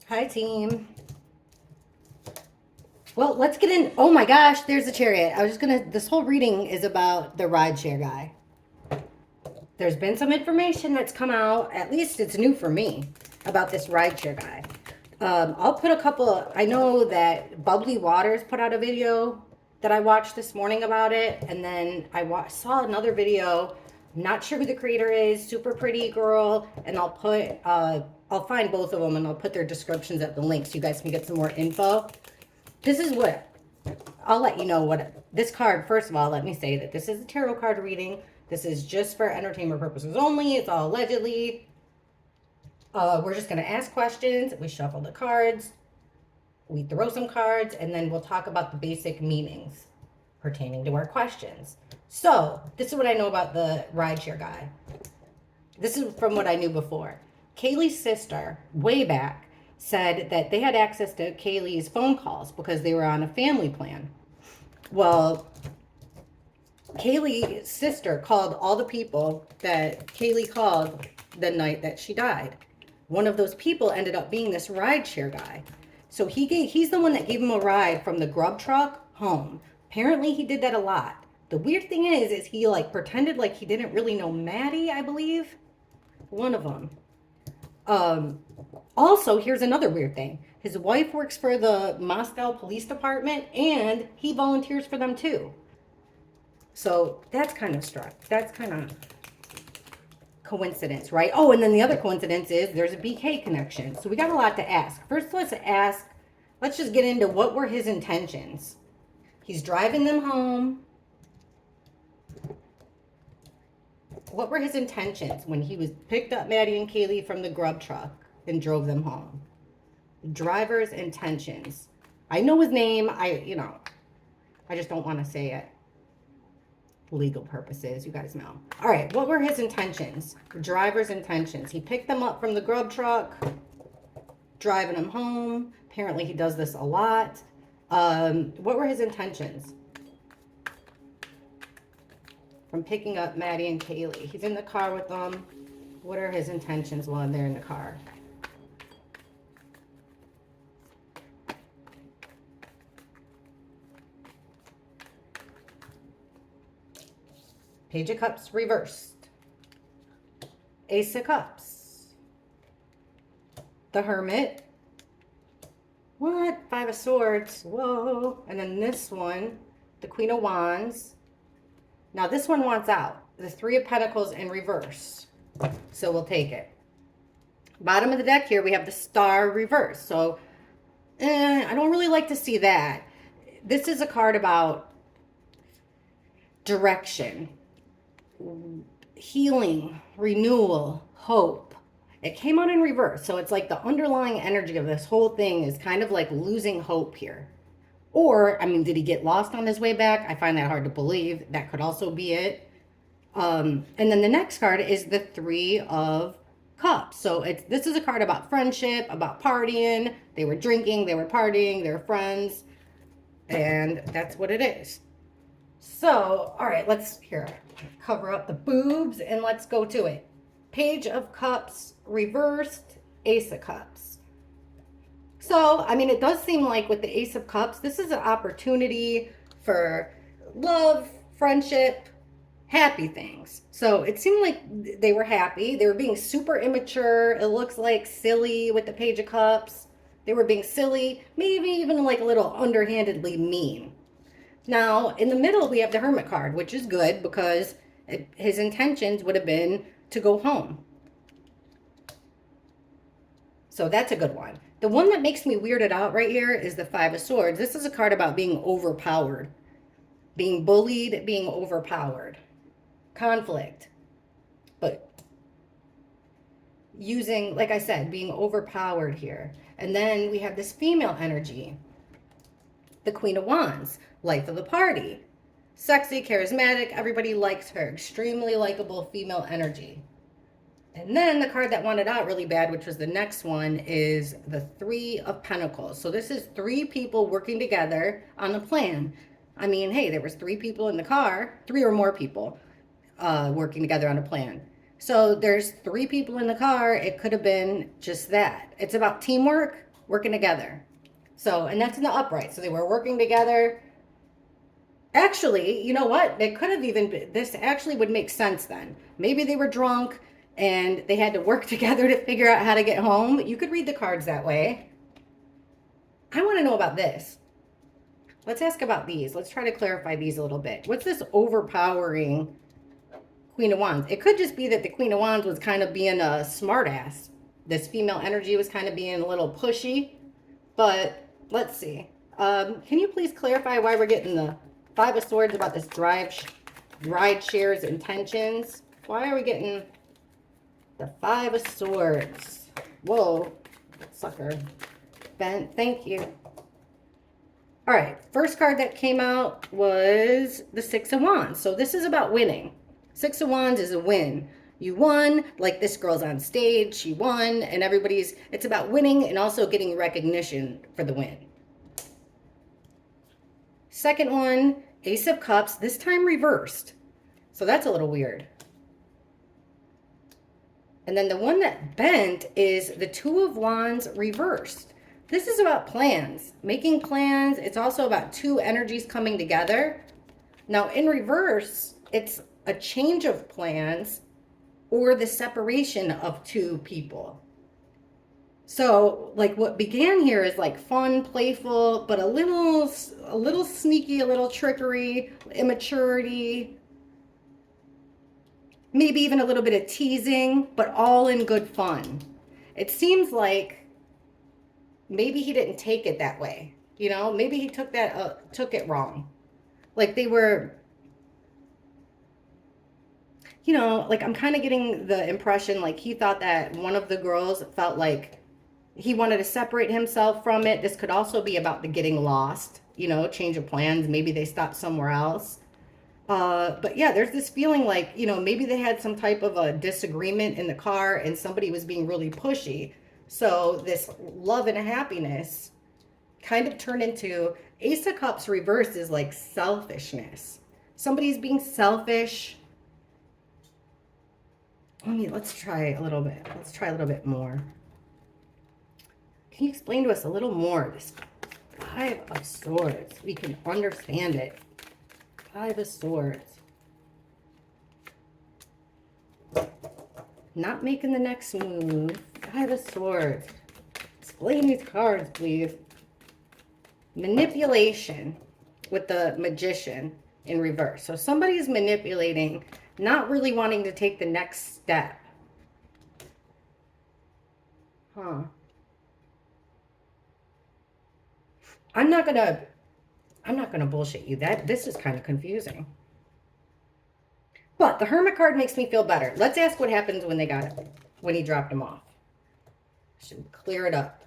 Hi, team. Well, let's get in. Oh my gosh, there's the chariot. I was just gonna. This whole reading is about the rideshare guy. There's been some information that's come out, at least it's new for me, about this rideshare guy. I'll put a couple. I know that Bubbly Waters put out a video that I watched this morning about it, and then saw another video. I'm not sure who the creator is. Super pretty girl, and I'll find both of them and I'll put their descriptions at the link so you guys can get some more info. This is what I'll let you know what this card. First of all, let me say that this is a tarot card reading. This is just for entertainment purposes only. It's all allegedly. We're just going to ask questions. We shuffle the cards. We throw some cards. And then we'll talk about the basic meanings pertaining to our questions. So, this is what I know about the rideshare guy. This is from what I knew before. Kaylee's sister, way back, said that they had access to Kaylee's phone calls because they were on a family plan. Well, Kaylee's sister called all the people that Kaylee called the night that she died. One of those people ended up being this rideshare guy. So he's the one that gave him a ride from the grub truck home. Apparently he did that a lot. The weird thing is he like pretended like he didn't really know Maddie, I believe. One of them. Also, here's another weird thing. His wife works for the Moscow Police Department and he volunteers for them too. So that's kind of That's kind of coincidence, right? Oh, and then the other coincidence is there's a BK connection. So we got a lot to ask. First, let's just get into what were his intentions. He's driving them home. What were his intentions when he was picked up Maddie and Kaylee from the grub truck and drove them home? Driver's intentions. I know his name. I just don't want to say it. Legal purposes, you guys know. All right, what were his intentions? Driver's intentions. He picked them up from the grub truck, driving them home. Apparently he does this a lot. What were his intentions from picking up Maddie and Kaylee? He's in the car with them. What are his intentions while they're in the car? Page of Cups reversed. Ace of Cups. The Hermit. What? Five of Swords. Whoa. And then this one, the Queen of Wands. Now this one wants out. The Three of Pentacles in reverse. So we'll take it. Bottom of the deck here, we have the Star reverse. So I don't really like to see that. This is a card about direction, healing, renewal, hope. It came out in reverse. So it's like the underlying energy of this whole thing is kind of like losing hope here. Or, I mean, did he get lost on his way back? I find that hard to believe. That could also be it. And then the next card is the Three of Cups. So this is a card about friendship, about partying. They were drinking, they were partying, they were friends. And that's what it is. So, all right, let's cover up the boobs and let's go to it. Page of Cups reversed, Ace of Cups. So, I mean, it does seem like with the Ace of Cups, this is an opportunity for love, friendship, happy things. So it seemed like they were happy. They were being super immature. It looks like silly with the Page of Cups. They were being silly, maybe even like a little underhandedly mean. Now, in the middle, we have the Hermit card, which is good because his intentions would have been to go home. So that's a good one. The one that makes me weirded out right here is the Five of Swords. This is a card about being overpowered, being bullied, being overpowered, conflict, but using, like I said, being overpowered here. And then we have this female energy, the Queen of Wands, life of the party, sexy, charismatic, everybody likes her, extremely likable female energy. And then the card that wanted out really bad, which was the next one, is the Three of Pentacles. So this is three people working together on a plan. I mean, hey, there was three people in the car, three or more people working together on a plan. So there's three people in the car. It could have been just that. It's about teamwork. working together. So, and that's in the upright. So they were working together. Actually, you know what? They could have even been, this actually would make sense then. Maybe they were drunk and they had to work together to figure out how to get home. You could read the cards that way. I want to know about this. Let's ask about these. Let's try to clarify these a little bit. What's this overpowering Queen of Wands? It could just be that the Queen of Wands was kind of being a smartass. This female energy was kind of being a little pushy. But let's see. Can you please clarify why we're getting the Five of Swords about this ride shares intentions? Why are we getting the Five of Swords? Whoa, sucker. Ben, thank you. All right, first card that came out was the Six of Wands. So this is about winning. Six of Wands is a win. You won, like this girl's on stage, she won, and it's about winning and also getting recognition for the win. Second one, Ace of Cups, this time reversed. So that's a little weird. And then the one that bent is the Two of Wands reversed. This is about plans, making plans. It's also about two energies coming together. Now in reverse, it's a change of plans or the separation of two people. So like what began here is like fun, playful, but a little sneaky, a little trickery, immaturity, maybe even a little bit of teasing, but all in good fun. It seems like maybe he didn't take it that way. You know, maybe he took it wrong. Like they were, you know, like I'm kind of getting the impression like he thought that one of the girls felt like he wanted to separate himself from it. This could also be about the getting lost, you know, change of plans. Maybe they stopped somewhere else. But yeah, there's this feeling like, you know, maybe they had some type of a disagreement in the car and somebody was being really pushy. So this love and happiness kind of turned into Ace of Cups reversed is like selfishness. Somebody's being selfish. Let's try a little bit. Let's try a little bit more. Can you explain to us a little more this Five of Swords? We can understand it. Five of Swords. Not making the next move. Five of Swords. Explain these cards, please. Manipulation with the Magician in reverse. So somebody's manipulating, not really wanting to take the next step. Huh. I'm not gonna bullshit you. This is kind of confusing. But the Hermit card makes me feel better. Let's ask what happens when he dropped him off. Should clear it up.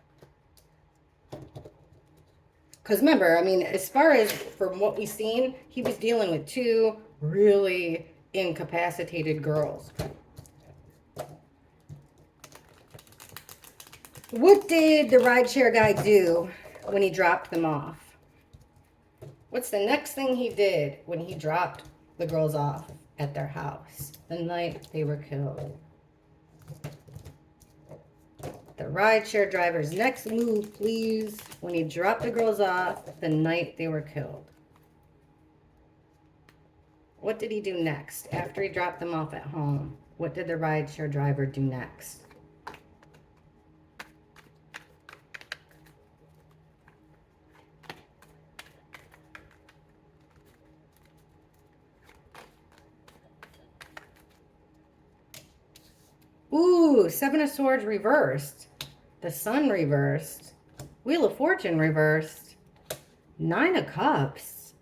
Because remember, I mean, as far as from what we've seen, he was dealing with two really incapacitated girls. What did the rideshare guy do when he dropped them off? What's the next thing he did when he dropped the girls off at their house the night they were killed? The rideshare driver's next move, please, when he dropped the girls off the night they were killed. What did he do next? After he dropped them off at home, what did the rideshare driver do next? Ooh, Seven of Swords reversed. The Sun reversed. Wheel of Fortune reversed. Nine of Cups.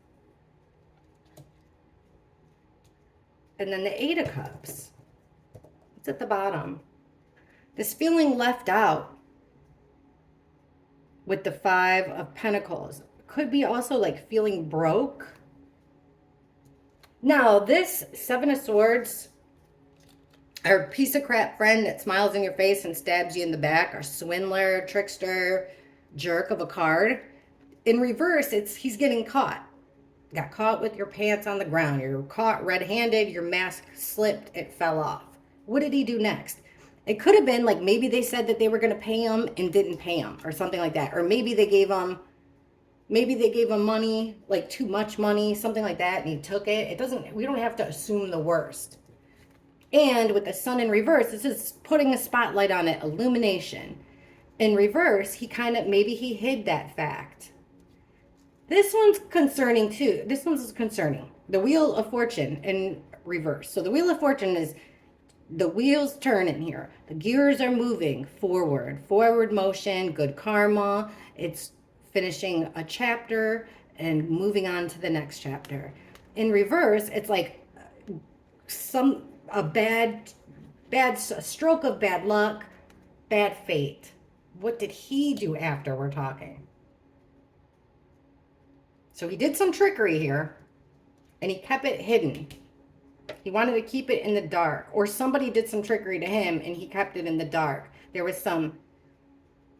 And then the Eight of Cups. It's at the bottom. This feeling left out with the Five of Pentacles. Could be also like feeling broke. Now, this Seven of Swords, our piece of crap friend that smiles in your face and stabs you in the back, our swindler, trickster, jerk of a card. In reverse, he's getting caught. Got caught with your pants on the ground. You're caught red-handed, your mask slipped, it fell off. What did he do next? It could have been like maybe they said that they were going to pay him and didn't pay him or something like that. Or maybe they gave him money, like too much money, something like that, and he took it. We don't have to assume the worst. And with the sun in reverse, this is putting a spotlight on it, illumination. In reverse, maybe he hid that fact. This one's concerning too. This one's concerning. The Wheel of Fortune in reverse. So the Wheel of Fortune is the wheels turning here. The gears are moving forward motion, good karma. It's finishing a chapter and moving on to the next chapter. In reverse, it's like a bad stroke of bad luck, bad fate. What did he do after we're talking? So he did some trickery here, and he kept it hidden. He wanted to keep it in the dark, or somebody did some trickery to him, and he kept it in the dark. There was some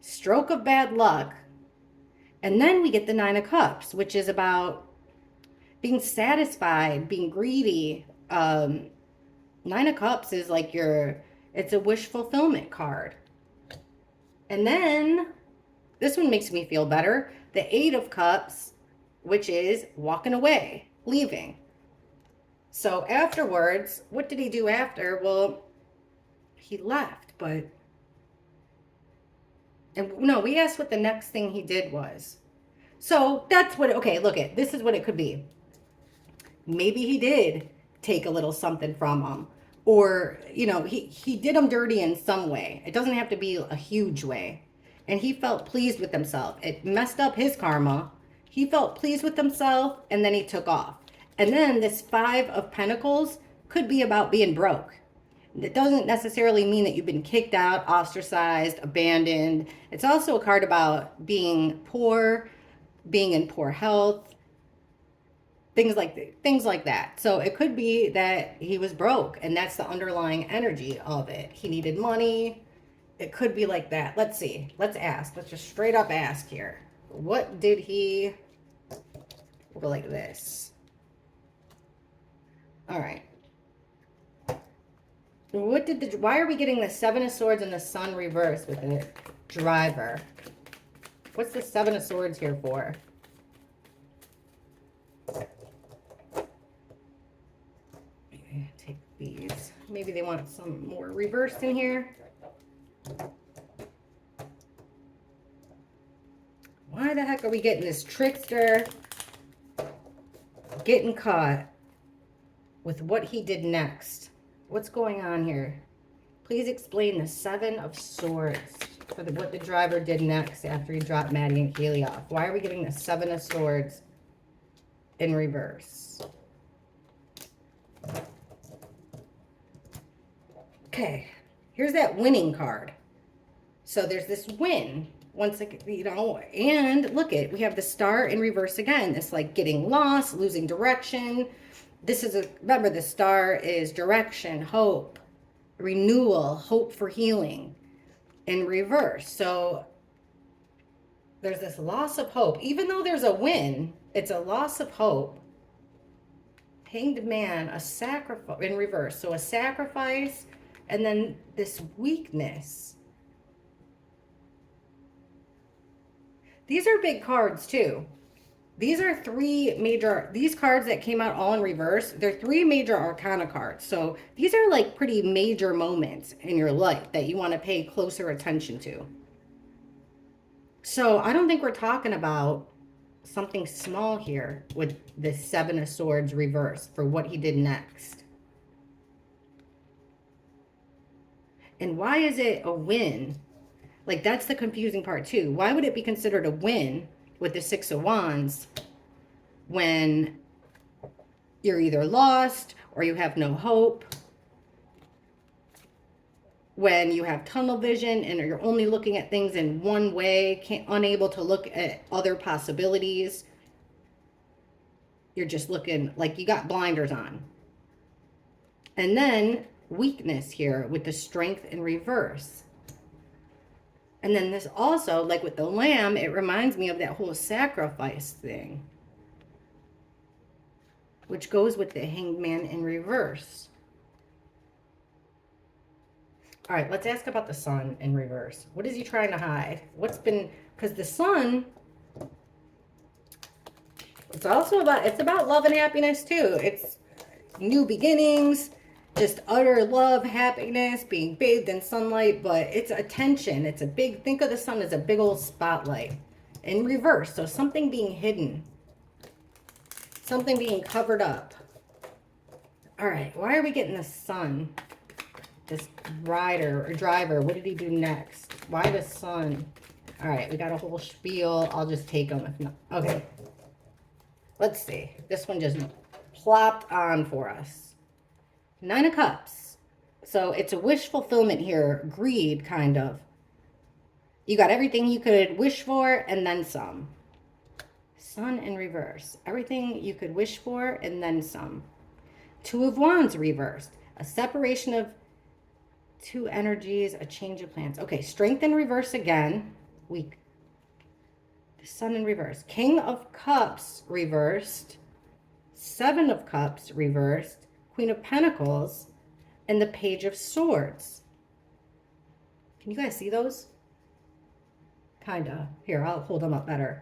stroke of bad luck, and then we get the Nine of Cups, which is about being satisfied, being greedy. Nine of Cups is like it's a wish fulfillment card. And then this one makes me feel better. The Eight of Cups, which is walking away, leaving. So afterwards, what did he do after? Well, he left, we asked what the next thing he did was. So that's this is what it could be. Maybe he did take a little something from him, or, he did him dirty in some way. It doesn't have to be a huge way. And he felt pleased with himself. It messed up his karma. He felt pleased with himself, and then he took off. And then this Five of Pentacles could be about being broke. It doesn't necessarily mean that you've been kicked out, ostracized, abandoned. It's also a card about being poor, being in poor health, things like that. So it could be that he was broke, and that's the underlying energy of it. He needed money. It could be like that. Let's see. Let's ask. Let's just straight up ask here. What did he... We'll go like this. All right. Why are we getting the Seven of Swords and the Sun reversed with the driver? What's the Seven of Swords here for? Maybe take these. Maybe they want some more reversed in here. Why the heck are we getting this trickster getting caught with what he did next? What's going on here? Please explain the Seven of Swords for what the driver did next after he dropped Maddie and Kaylee off. Why are we getting the Seven of Swords in reverse? Okay, here's that winning card. So there's this win. Once again, and look it, we have the Star in reverse again. It's like getting lost, losing direction. Remember, the Star is direction, hope, renewal, hope for healing in reverse. So there's this loss of hope. Even though there's a win, it's a loss of hope. Hanged Man, a sacrifice in reverse. So a sacrifice, and then this weakness. These are big cards too. These are these cards that came out all in reverse, they're three major arcana cards. So these are like pretty major moments in your life that you want to pay closer attention to. So I don't think we're talking about something small here with the Seven of Swords reverse for what he did next. And why is it a win? Like, that's the confusing part too. Why would it be considered a win with the Six of Wands when you're either lost or you have no hope, when you have tunnel vision and you're only looking at things in one way, unable to look at other possibilities? You're just looking like you got blinders on. And then weakness here with the Strength in reverse. And then this also, like with the Lamb, it reminds me of that whole sacrifice thing, which goes with the Hanged Man in reverse. All right, let's ask about the sun in reverse. What is he trying to hide? What's been, because the sun, it's also about, it's about love and happiness too. It's new beginnings, just utter love, happiness, being bathed in sunlight, but it's attention. It's a big, think of the sun as a big old spotlight in reverse. So something being hidden, something being covered up. All right, why are we getting the sun? This rider or driver, what did he do next? Why the sun? All right, we got a whole spiel. I'll just take them if not. Okay, let's see. This one just plopped on for us. 9 of Cups. So it's a wish fulfillment here. Greed, kind of. You got everything you could wish for and then some. Sun in reverse. Everything you could wish for and then some. 2 of Wands reversed. A separation of 2 energies, a change of plans. Okay, Strength in reverse again. Weak. The Sun in reverse. King of Cups reversed. 7 of Cups reversed. Queen of Pentacles. And the Page of Swords. Can you guys see those? Kinda. Here, I'll hold them up better.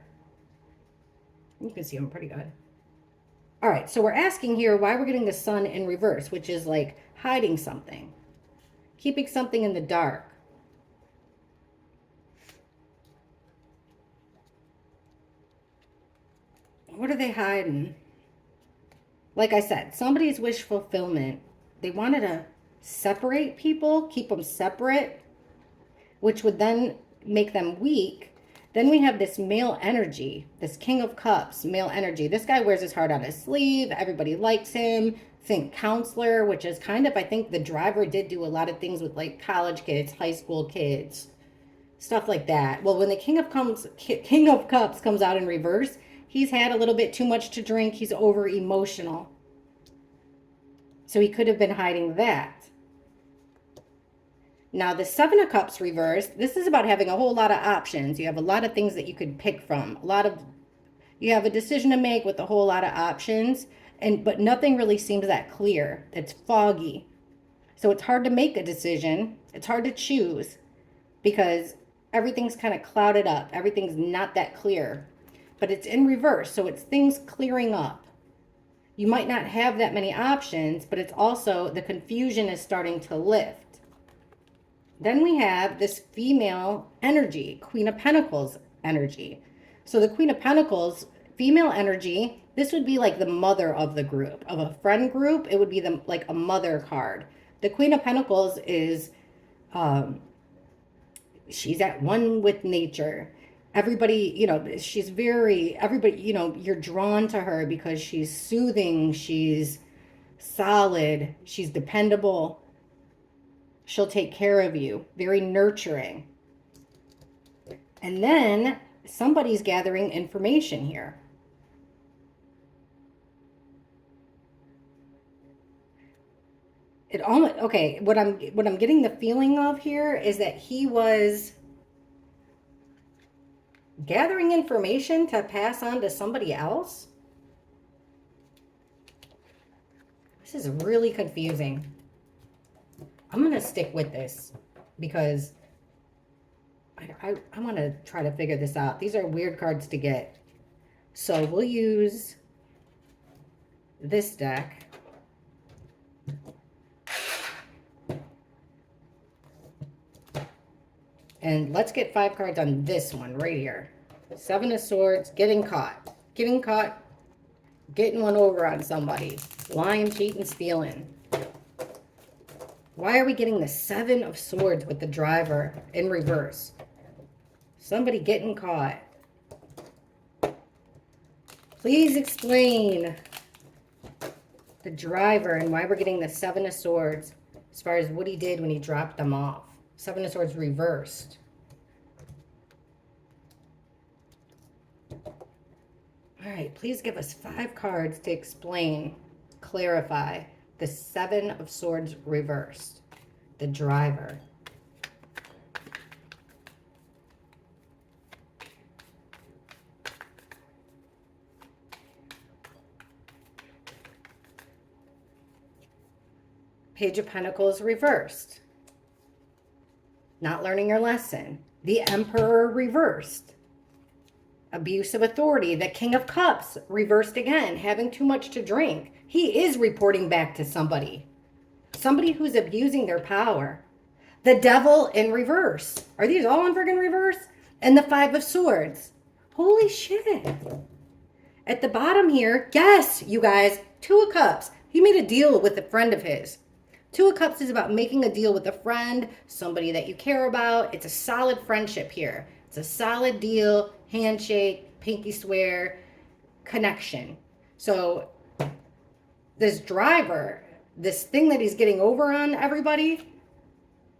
You can see them pretty good. All right, so we're asking here why we're getting the Sun in reverse, which is like hiding something. Keeping something in the dark. What are they hiding? Like I said, somebody's wish fulfillment. They wanted to separate people, keep them separate, which would then make them weak. Then we have this male energy, this King of Cups, male energy. This guy wears his heart on his sleeve. Everybody likes him. Think counselor, which is kind of, I think the driver did do a lot of things with like college kids, high school kids, stuff like that. Well, when the King of Cups comes out in reverse, he's had a little bit too much to drink. He's over emotional. So he could have been hiding that. Now the 7 of Cups reversed, this is about having a whole lot of options. You have a lot of things that you could pick from. You have a decision to make with a whole lot of options. But nothing really seems that clear. It's foggy. So it's hard to make a decision. It's hard to choose because everything's kind of clouded up. Everything's not that clear. But it's in reverse, so it's things clearing up. You might not have that many options, but it's also the confusion is starting to lift. Then we have this female energy, Queen of Pentacles energy. So the Queen of Pentacles, female energy, this would be like the mother of the group, of a friend group. It would be like a mother card. The Queen of Pentacles is, she's at one with nature. Everybody, you're drawn to her because she's soothing, she's solid, she's dependable. She'll take care of you, very nurturing. And then somebody's gathering information here. What I'm getting the feeling of here is that he was gathering information to pass on to somebody else. This is really confusing. I'm going to stick with this because I want to try to figure this out. These are weird cards to get. So we'll use this deck. And let's get 5 cards on this one right here. 7 of Swords, getting caught. Getting caught, getting one over on somebody. Lying, cheating, stealing. Why are we getting the 7 of Swords with the driver in reverse? Somebody getting caught. Please explain the driver and why we're getting the 7 of Swords as far as what he did when he dropped them off. 7 of Swords reversed. All right, please give us 5 cards to explain, clarify the 7 of Swords reversed, the driver. Page of Pentacles reversed. Not learning your lesson. The Emperor reversed. Abuse of authority. The King of Cups reversed again. Having too much to drink. He is reporting back to somebody. Somebody who's abusing their power. The Devil in reverse. Are these all in friggin' reverse? And the Five of Swords. Holy shit. At the bottom here, yes, you guys, Two of Cups. He made a deal with a friend of his. Two of Cups is about making a deal with a friend, somebody that you care about. It's a solid friendship here. It's a solid deal, handshake, pinky swear, connection. So this driver, this thing that he's getting over on everybody,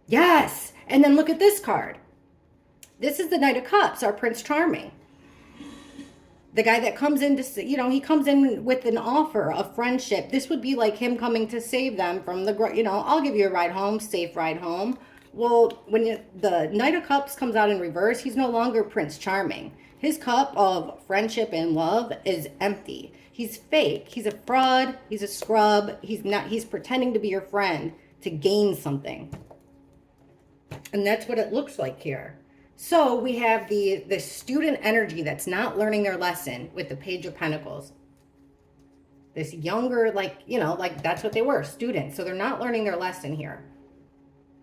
yes. And then look at this card. This is the Knight of Cups, our Prince Charming. The guy that comes in to, he comes in with an offer of friendship. This would be like him coming to save them from the, I'll give you a ride home, safe ride home. Well, when the Knight of Cups comes out in reverse, he's no longer Prince Charming. His cup of friendship and love is empty. He's fake. He's a fraud. He's a scrub. He's pretending to be your friend to gain something. And that's what it looks like here. So we have the student energy that's not learning their lesson with the Page of Pentacles. This younger, like that's what they were, students. So they're not learning their lesson here.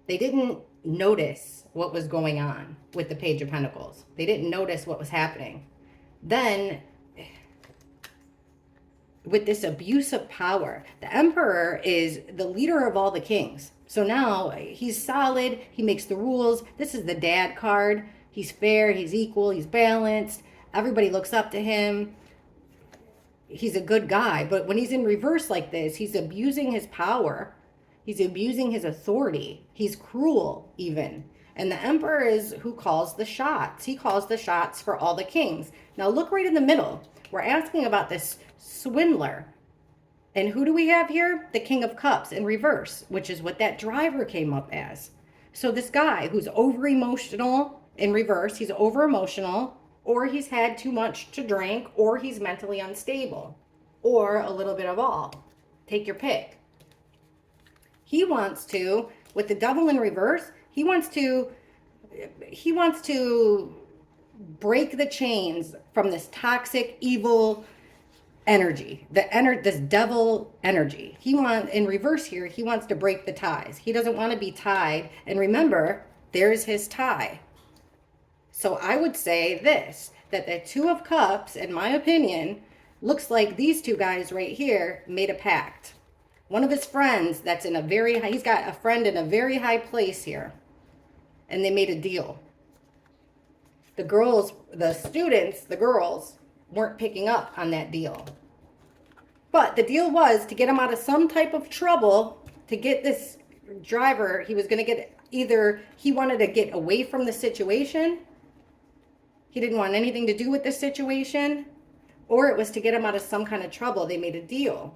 They didn't notice what was going on with the Page of Pentacles. They didn't notice what was happening. Then, with this abuse of power, the Emperor is the leader of all the kings. So now he's solid. He makes the rules. This is the dad card. He's fair. He's equal. He's balanced. Everybody looks up to him. He's a good guy. But when he's in reverse like this, he's abusing his power. He's abusing his authority. He's cruel even. And the Emperor is who calls the shots. He calls the shots for all the kings. Now look right in the middle. We're asking about this swindler. And who do we have here? The King of Cups in reverse, which is what that driver came up as. So this guy who's over-emotional in reverse, he's over-emotional, or he's had too much to drink, or he's mentally unstable, or a little bit of all. Take your pick. He wants to, with the Devil in reverse, he wants to break the chains from this toxic, evil energy, this devil energy. In reverse here, he wants to break the ties. He doesn't want to be tied. And remember, there's his tie. So I would say this, that the Two of Cups, in my opinion, looks like these two guys right here made a pact. One of his friends that's in a very high, he's got a friend in a very high place here. And they made a deal. The girls weren't picking up on that deal. But the deal was to get him out of some type of trouble, to get this driver, he was going to get, either he wanted to get away from the situation, he didn't want anything to do with the situation, or it was to get him out of some kind of trouble. They made a deal.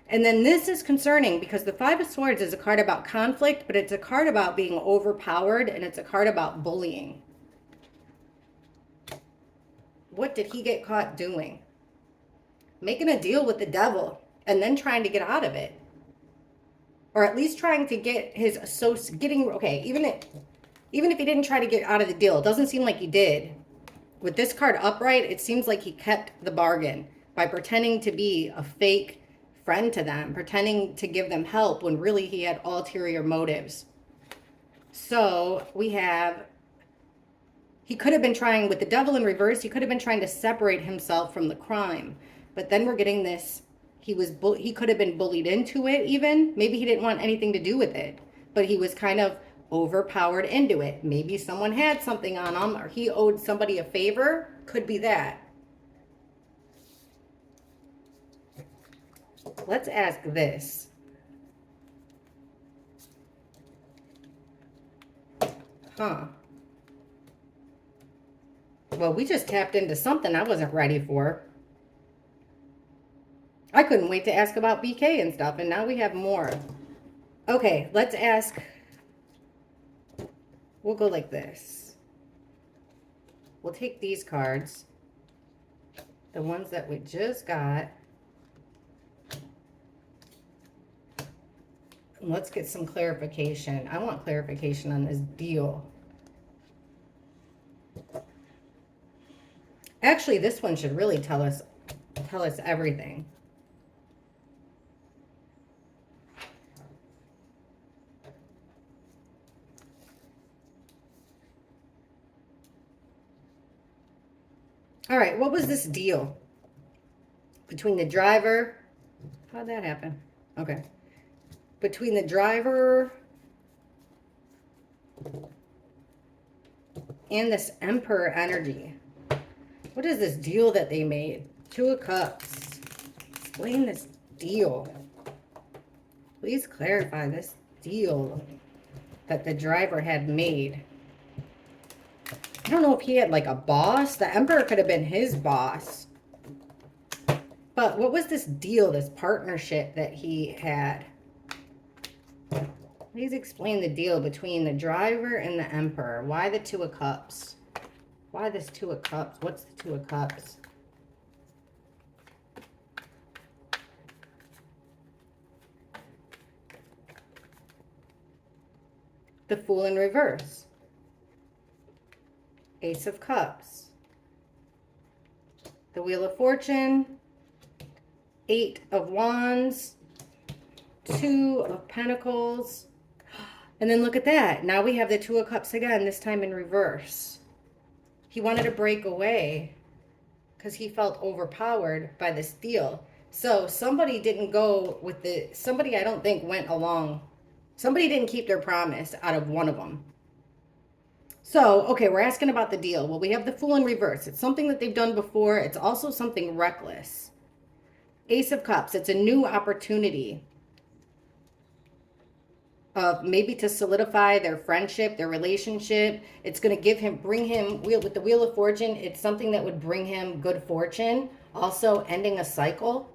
And then this is concerning because the Five of Swords is a card about conflict, but it's a card about being overpowered, and it's a card about bullying. What did he get caught doing? Making a deal with the devil and then trying to get out of it. Or at least trying to get his associate, even if he didn't try to get out of the deal, it doesn't seem like he did. With this card upright, it seems like he kept the bargain by pretending to be a fake friend to them, pretending to give them help when really he had ulterior motives. So we have, he could have been trying, with the Devil in reverse, he could have been trying to separate himself from the crime. But then we're getting this, he could have been bullied into it even. Maybe he didn't want anything to do with it, but he was kind of overpowered into it. Maybe someone had something on him, or he owed somebody a favor. Could be that. Let's ask this. Well, we just tapped into something I wasn't ready for. I couldn't wait to ask about BK and stuff, and now we have more. Okay, let's ask. We'll go like this. We'll take these cards, the ones that we just got. Let's get some clarification. I want clarification on this deal. Actually, this one should really tell us everything. All right, what was this deal between the driver? How'd that happen? Okay. Between the driver and this Emperor energy. What is this deal that they made? Two of Cups. Explain this deal. Please clarify this deal that the driver had made. I don't know if he had like a boss. The Emperor could have been his boss. But what was this deal, this partnership that he had? Please explain the deal between the driver and the Emperor. Why the Two of Cups? Why this Two of Cups? What's the Two of Cups? The Fool in reverse. Ace of Cups. The Wheel of Fortune. 8 of Wands. 2 of Pentacles. And then look at that. Now we have the Two of Cups again, this time in reverse. He wanted to break away because he felt overpowered by this deal. So somebody didn't go with the... Somebody I don't think went along. Somebody didn't keep their promise out of one of them. So, okay, we're asking about the deal. Well, we have the Fool in reverse. It's something that they've done before. It's also something reckless. Ace of Cups. It's a new opportunity of maybe to solidify their friendship, their relationship. It's going to bring him, with the Wheel of Fortune, it's something that would bring him good fortune. Also ending a cycle.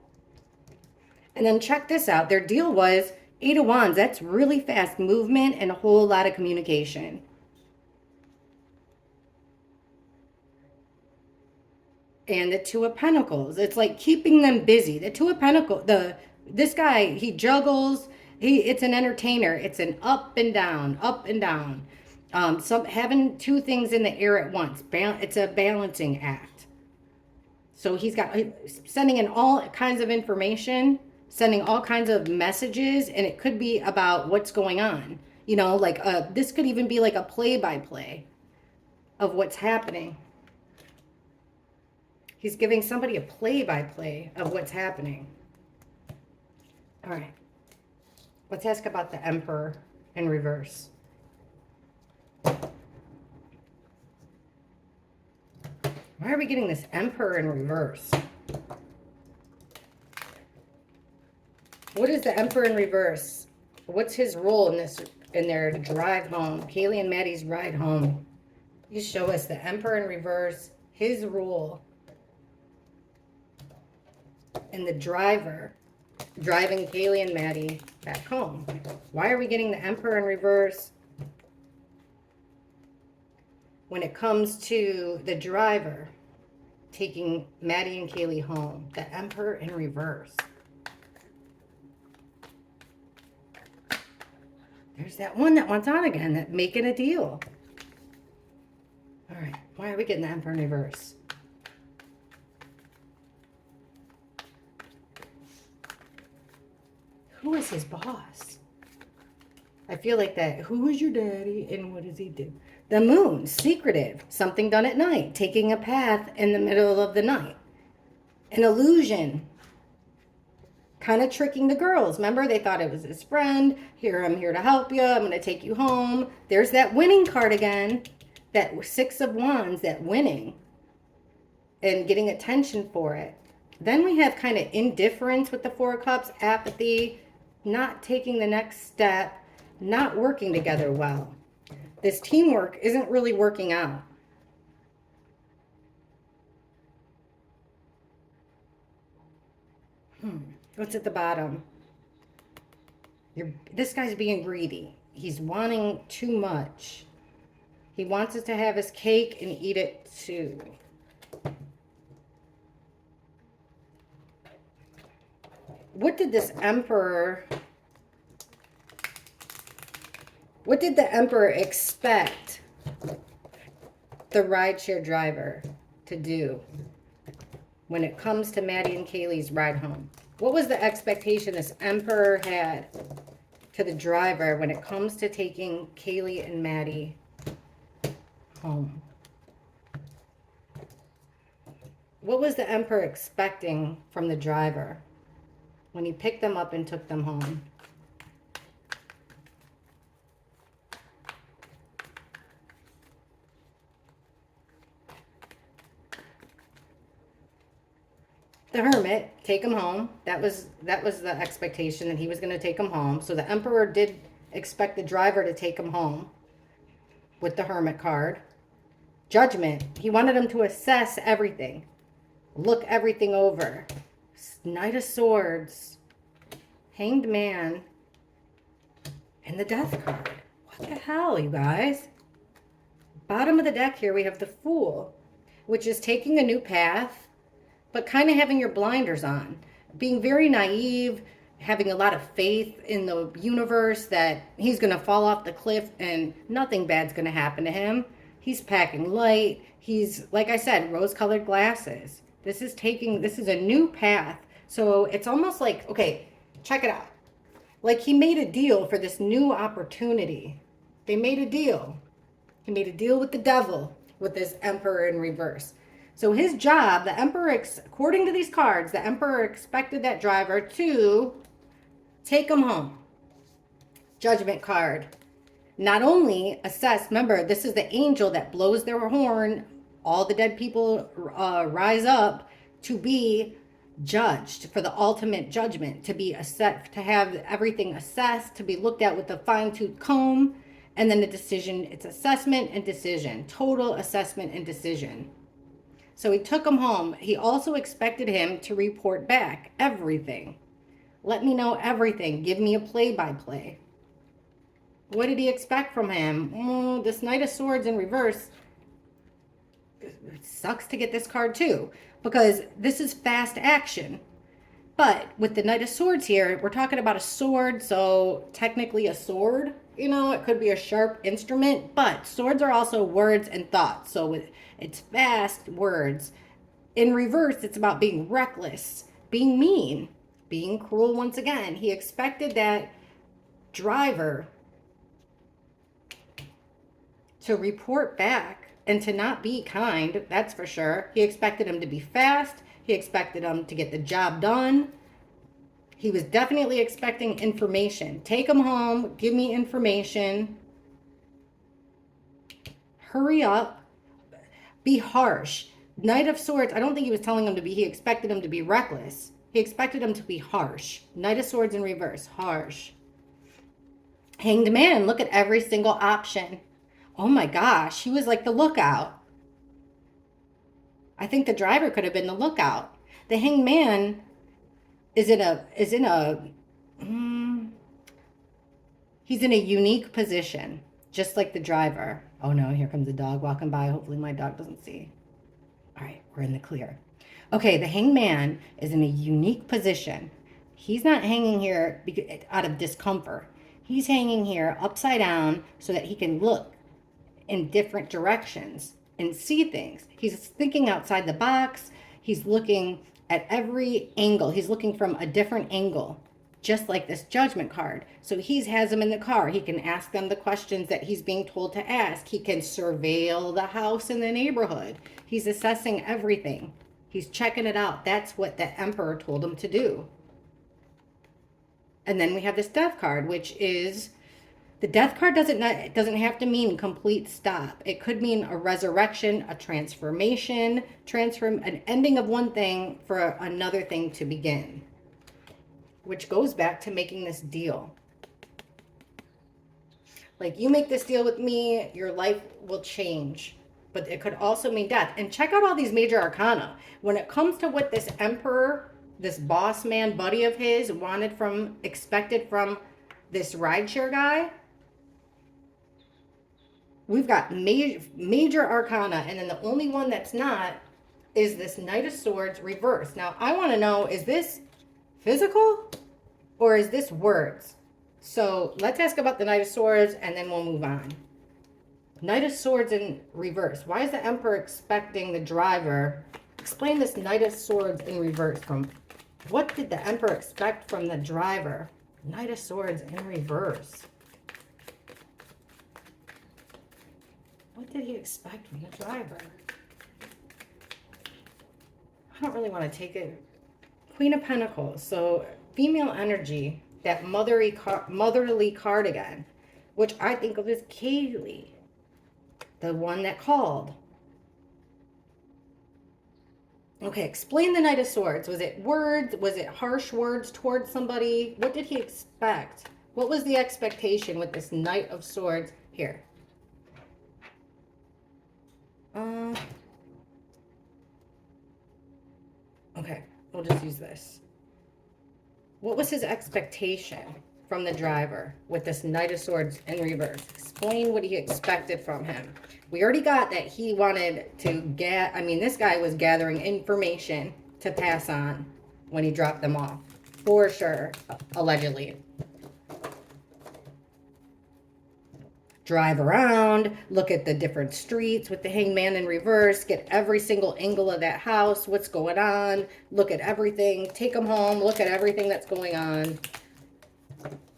And then check this out. Their deal was 8 of Wands. That's really fast movement and a whole lot of communication. And the Two of Pentacles. It's like keeping them busy. The Two of Pentacles, this guy, he juggles. It's an entertainer. It's an up and down, up and down. Having two things in the air at once. It's a balancing act. So he's sending in all kinds of information, sending all kinds of messages, and it could be about what's going on. You know, like this could even be like a play-by-play of what's happening. He's giving somebody a play-by-play of what's happening. All right. Let's ask about the Emperor in reverse. Why are we getting this Emperor in reverse? What is the Emperor in reverse? What's his role in their drive home? Kaylee and Maddie's ride home. Please show us the Emperor in reverse, his role. And the driver driving Kaylee and Maddie back home. Why are we getting the Emperor in reverse when it comes to the driver taking Maddie and Kaylee home? The Emperor in reverse. There's that one that wants on again, that making a deal. All right, why are we getting the Emperor in reverse? Who is his boss? I feel like that. Who is your daddy and what does he do? The Moon, secretive, something done at night, taking a path in the middle of the night. An illusion, kind of tricking the girls. Remember, they thought it was his friend. Here, I'm here to help you. I'm going to take you home. There's that winning card again. That 6 of Wands, that winning. And getting attention for it. Then we have kind of indifference with the 4 of Cups, apathy, not taking the next step, not working together well. This teamwork isn't really working out. What's at the bottom? This guy's being greedy. He's wanting too much. He wants us to have his cake and eat it too. What did this Emperor... What did the Emperor expect the rideshare driver to do when it comes to Maddie and Kaylee's ride home? What was the expectation this Emperor had to the driver when it comes to taking Kaylee and Maddie home? What was the Emperor expecting from the driver when he picked them up and took them home? The Hermit, take him home. That was the expectation, that he was going to take him home. So the Emperor did expect the driver to take him home with the Hermit card. Judgment, he wanted him to assess everything. Look everything over. Knight of Swords, Hanged Man, and the Death card. What the hell, you guys? Bottom of the deck here, we have the Fool, which is taking a new path, but kind of having your blinders on. Being very naive, having a lot of faith in the universe that he's going to fall off the cliff and nothing bad's going to happen to him. He's packing light. He's, like I said, rose-colored glasses. This is a new path. So it's almost like, okay, check it out. Like he made a deal for this new opportunity. They made a deal. He made a deal with the devil with this Emperor in reverse. So his job, the Emperor, according to these cards, the Emperor expected that driver to take him home. Judgment card. Not only assess, remember, this is the angel that blows their horn. All the dead people rise up to be judged for the ultimate judgment, to be assessed, to have everything assessed, to be looked at with a fine-tooth comb, and then the decision. It's assessment and decision, total assessment and decision. So he took him home. He also expected him to report back everything. Let me know everything. Give me a play-by-play. What did he expect from him? This Knight of Swords in reverse. It sucks to get this card too, because this is fast action. But with the Knight of Swords here, we're talking about a sword, so technically a sword, it could be a sharp instrument, but swords are also words and thoughts. So it's fast words. In reverse, it's about being reckless, being mean, being cruel once again. He expected that driver to report back and to not be kind, that's for sure. He expected him to be fast. He expected him to get the job done. He was definitely expecting information. Take him home, give me information. Hurry up. Be harsh. Knight of Swords, I don't think he was telling him to be, he expected him to be reckless. He expected him to be harsh. Knight of Swords in reverse, harsh. Hanged Man, look at every single option. Oh my gosh, he was like the lookout. I think the driver could have been the lookout. The Hanged Man he's in a unique position, just like the driver. Oh no, here comes a dog walking by. Hopefully my dog doesn't see. All right, we're in the clear. Okay, the Hanged Man is in a unique position. He's not hanging here out of discomfort. He's hanging here upside down so that he can look in different directions and see things. He's thinking outside the box. He's looking at every angle. He's looking from a different angle, just like this Judgment card. So he has them in the car. He can ask them the questions that he's being told to ask. He can surveil the house in the neighborhood. He's assessing everything. He's checking it out. That's what the Emperor told him to do. And then we have this Death card, which is, the Death card doesn't have to mean complete stop. It could mean a resurrection, a transformation, an ending of one thing for another thing to begin. Which goes back to making this deal. Like, you make this deal with me, your life will change. But it could also mean death. And check out all these major arcana. When it comes to what this Emperor, this boss man buddy of his expected from this rideshare guy, we've got major arcana, and then the only one that's not is this Knight of Swords reverse. Now, I want to know, is this physical or is this words? So let's ask about the Knight of Swords, and then we'll move on. Knight of Swords in reverse. Why is the Emperor expecting the driver? Explain this Knight of Swords in reverse. From what did the Emperor expect from the driver? Knight of Swords in reverse. What did he expect from the driver? I don't really want to take it. Queen of Pentacles. So female energy, that motherly card again, which I think of as Kaylee, the one that called. Okay, explain the Knight of Swords. Was it words? Was it harsh words towards somebody? What did he expect? What was the expectation with this Knight of Swords here? Okay, we'll just use this. What was his expectation from the driver with this Knight of Swords in reverse? Explain what he expected from him. We already got that he wanted to this guy was gathering information to pass on when he dropped them off. For sure, allegedly. Drive around, look at the different streets with the hangman in reverse, get every single angle of that house, what's going on, look at everything, take them home, look at everything that's going on.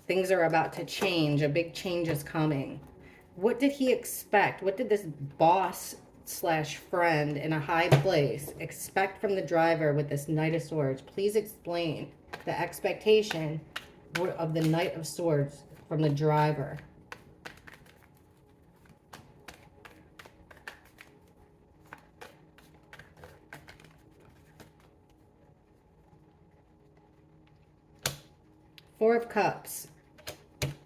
Things are about to change. A big change is coming. What did he expect? What did this boss / friend in a high place expect from the driver with this Knight of Swords? Please explain the expectation of the Knight of Swords from the driver. Four of Cups.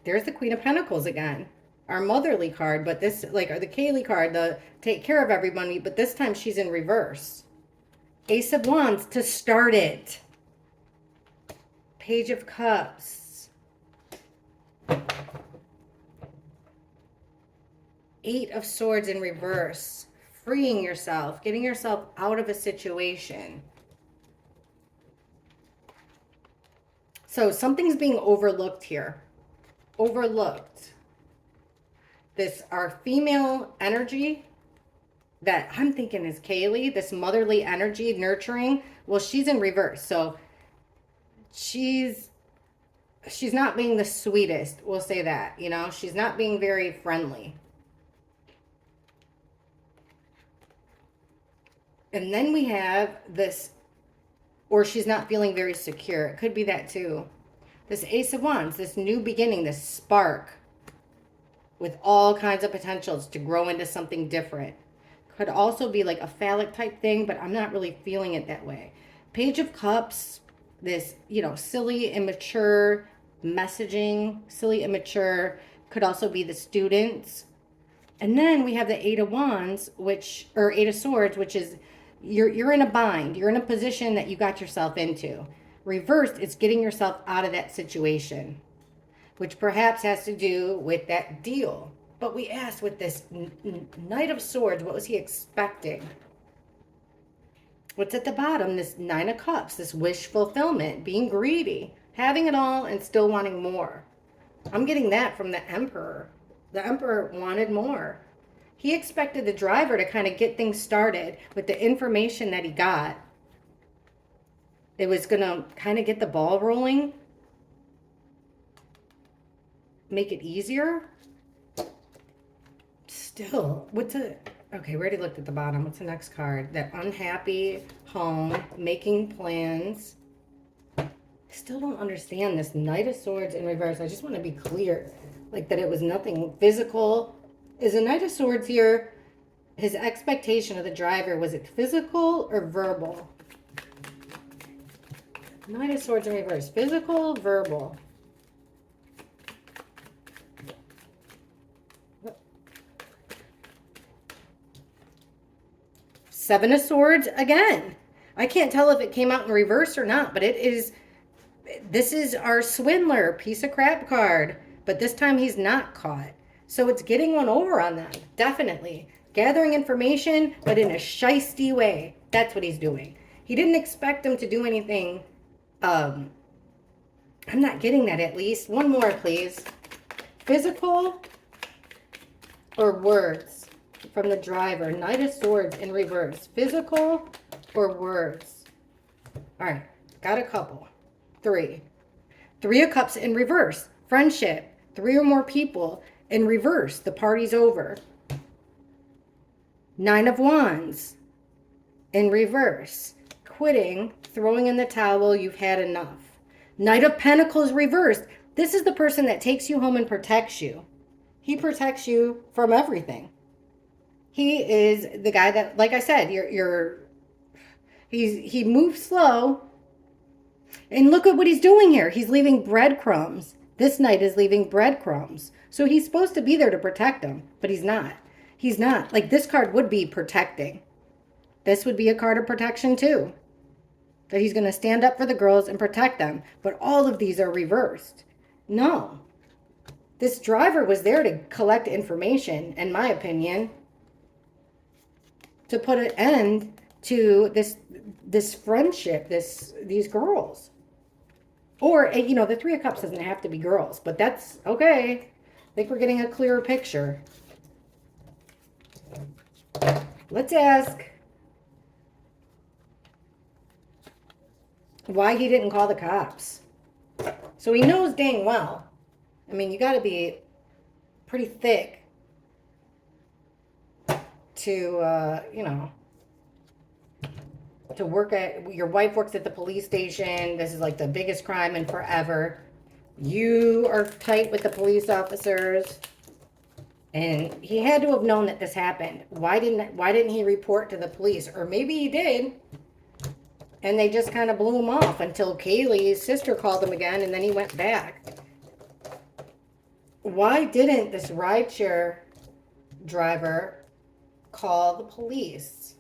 There's the Queen of Pentacles again. Our motherly card, but this, or the Kaylee card, the take care of everybody, but this time she's in reverse. Ace of Wands to start it. Page of Cups. Eight of Swords in reverse. Freeing yourself, getting yourself out of a situation. So something's being overlooked here. Overlooked. Our female energy that I'm thinking is Kaylee, this motherly energy, nurturing. Well, she's in reverse. So she's not being the sweetest. We'll say that, she's not being very friendly. And then we have this, or she's not feeling very secure. It could be that too. This Ace of Wands, this new beginning, this spark with all kinds of potentials to grow into something different. Could also be like a phallic type thing, but I'm not really feeling it that way. Page of Cups, this, silly, immature messaging, silly, immature, could also be the students. And then we have the Eight of Wands, or Eight of Swords, which is you're in a bind. You're in a position that you got yourself into. Reversed, it's getting yourself out of that situation, which perhaps has to do with that deal. But we asked with this Knight of Swords, what was he expecting? What's at the bottom? This Nine of Cups, this wish fulfillment, being greedy, having it all and still wanting more. I'm getting that from the Emperor. The Emperor wanted more. He expected the driver to kind of get things started with the information that he got. It was going to kind of get the ball rolling. Make it easier. Still, okay, we already looked at the bottom. What's the next card? That unhappy home, making plans. Still don't understand this Knight of Swords in reverse. I just want to be clear, that it was nothing physical. Is the Knight of Swords here, his expectation of the driver, was it physical or verbal? Knight of Swords in reverse. Physical, verbal. Seven of Swords again. I can't tell if it came out in reverse or not, but this is our swindler, piece of crap card. But this time he's not caught. So it's getting one over on them, definitely. Gathering information, but in a shisty way. That's what he's doing. He didn't expect him to do anything. I'm not getting that, at least. One more, please. Physical, or words from the driver? Knight of Swords in reverse. Physical or words? All right, got a couple. Three. Three of Cups in reverse. Friendship. Three or more people in reverse. The party's over. Nine of Wands in reverse. Quitting, throwing in the towel, you've had enough. Knight of Pentacles reversed. This is the person that takes you home and protects you. He protects you from everything. He is the guy that, like I said, he moves slow. And look at what he's doing here. He's leaving breadcrumbs. This knight is leaving breadcrumbs. So he's supposed to be there to protect them, but he's not. He's not. Like, this card would be protecting. This would be a card of protection too. That he's going to stand up for the girls and protect them. But all of these are reversed. No. This driver was there to collect information, in my opinion, to put an end to this friendship, these girls. Or, you know, the Three of Cups doesn't have to be girls, but that's okay. I think we're getting a clearer picture. Let's ask why he didn't call the cops. So he knows dang well. I mean, you got to be pretty thick to, you know, to work at, your wife works at the police station. This is like the biggest crime in forever. You are tight with the police officers. And he had to have known that this happened. Why didn't he report to the police? Or maybe he did. And they just kind of blew him off until Kaylee's sister called him again, and then he went back. Why didn't this rideshare driver call the police?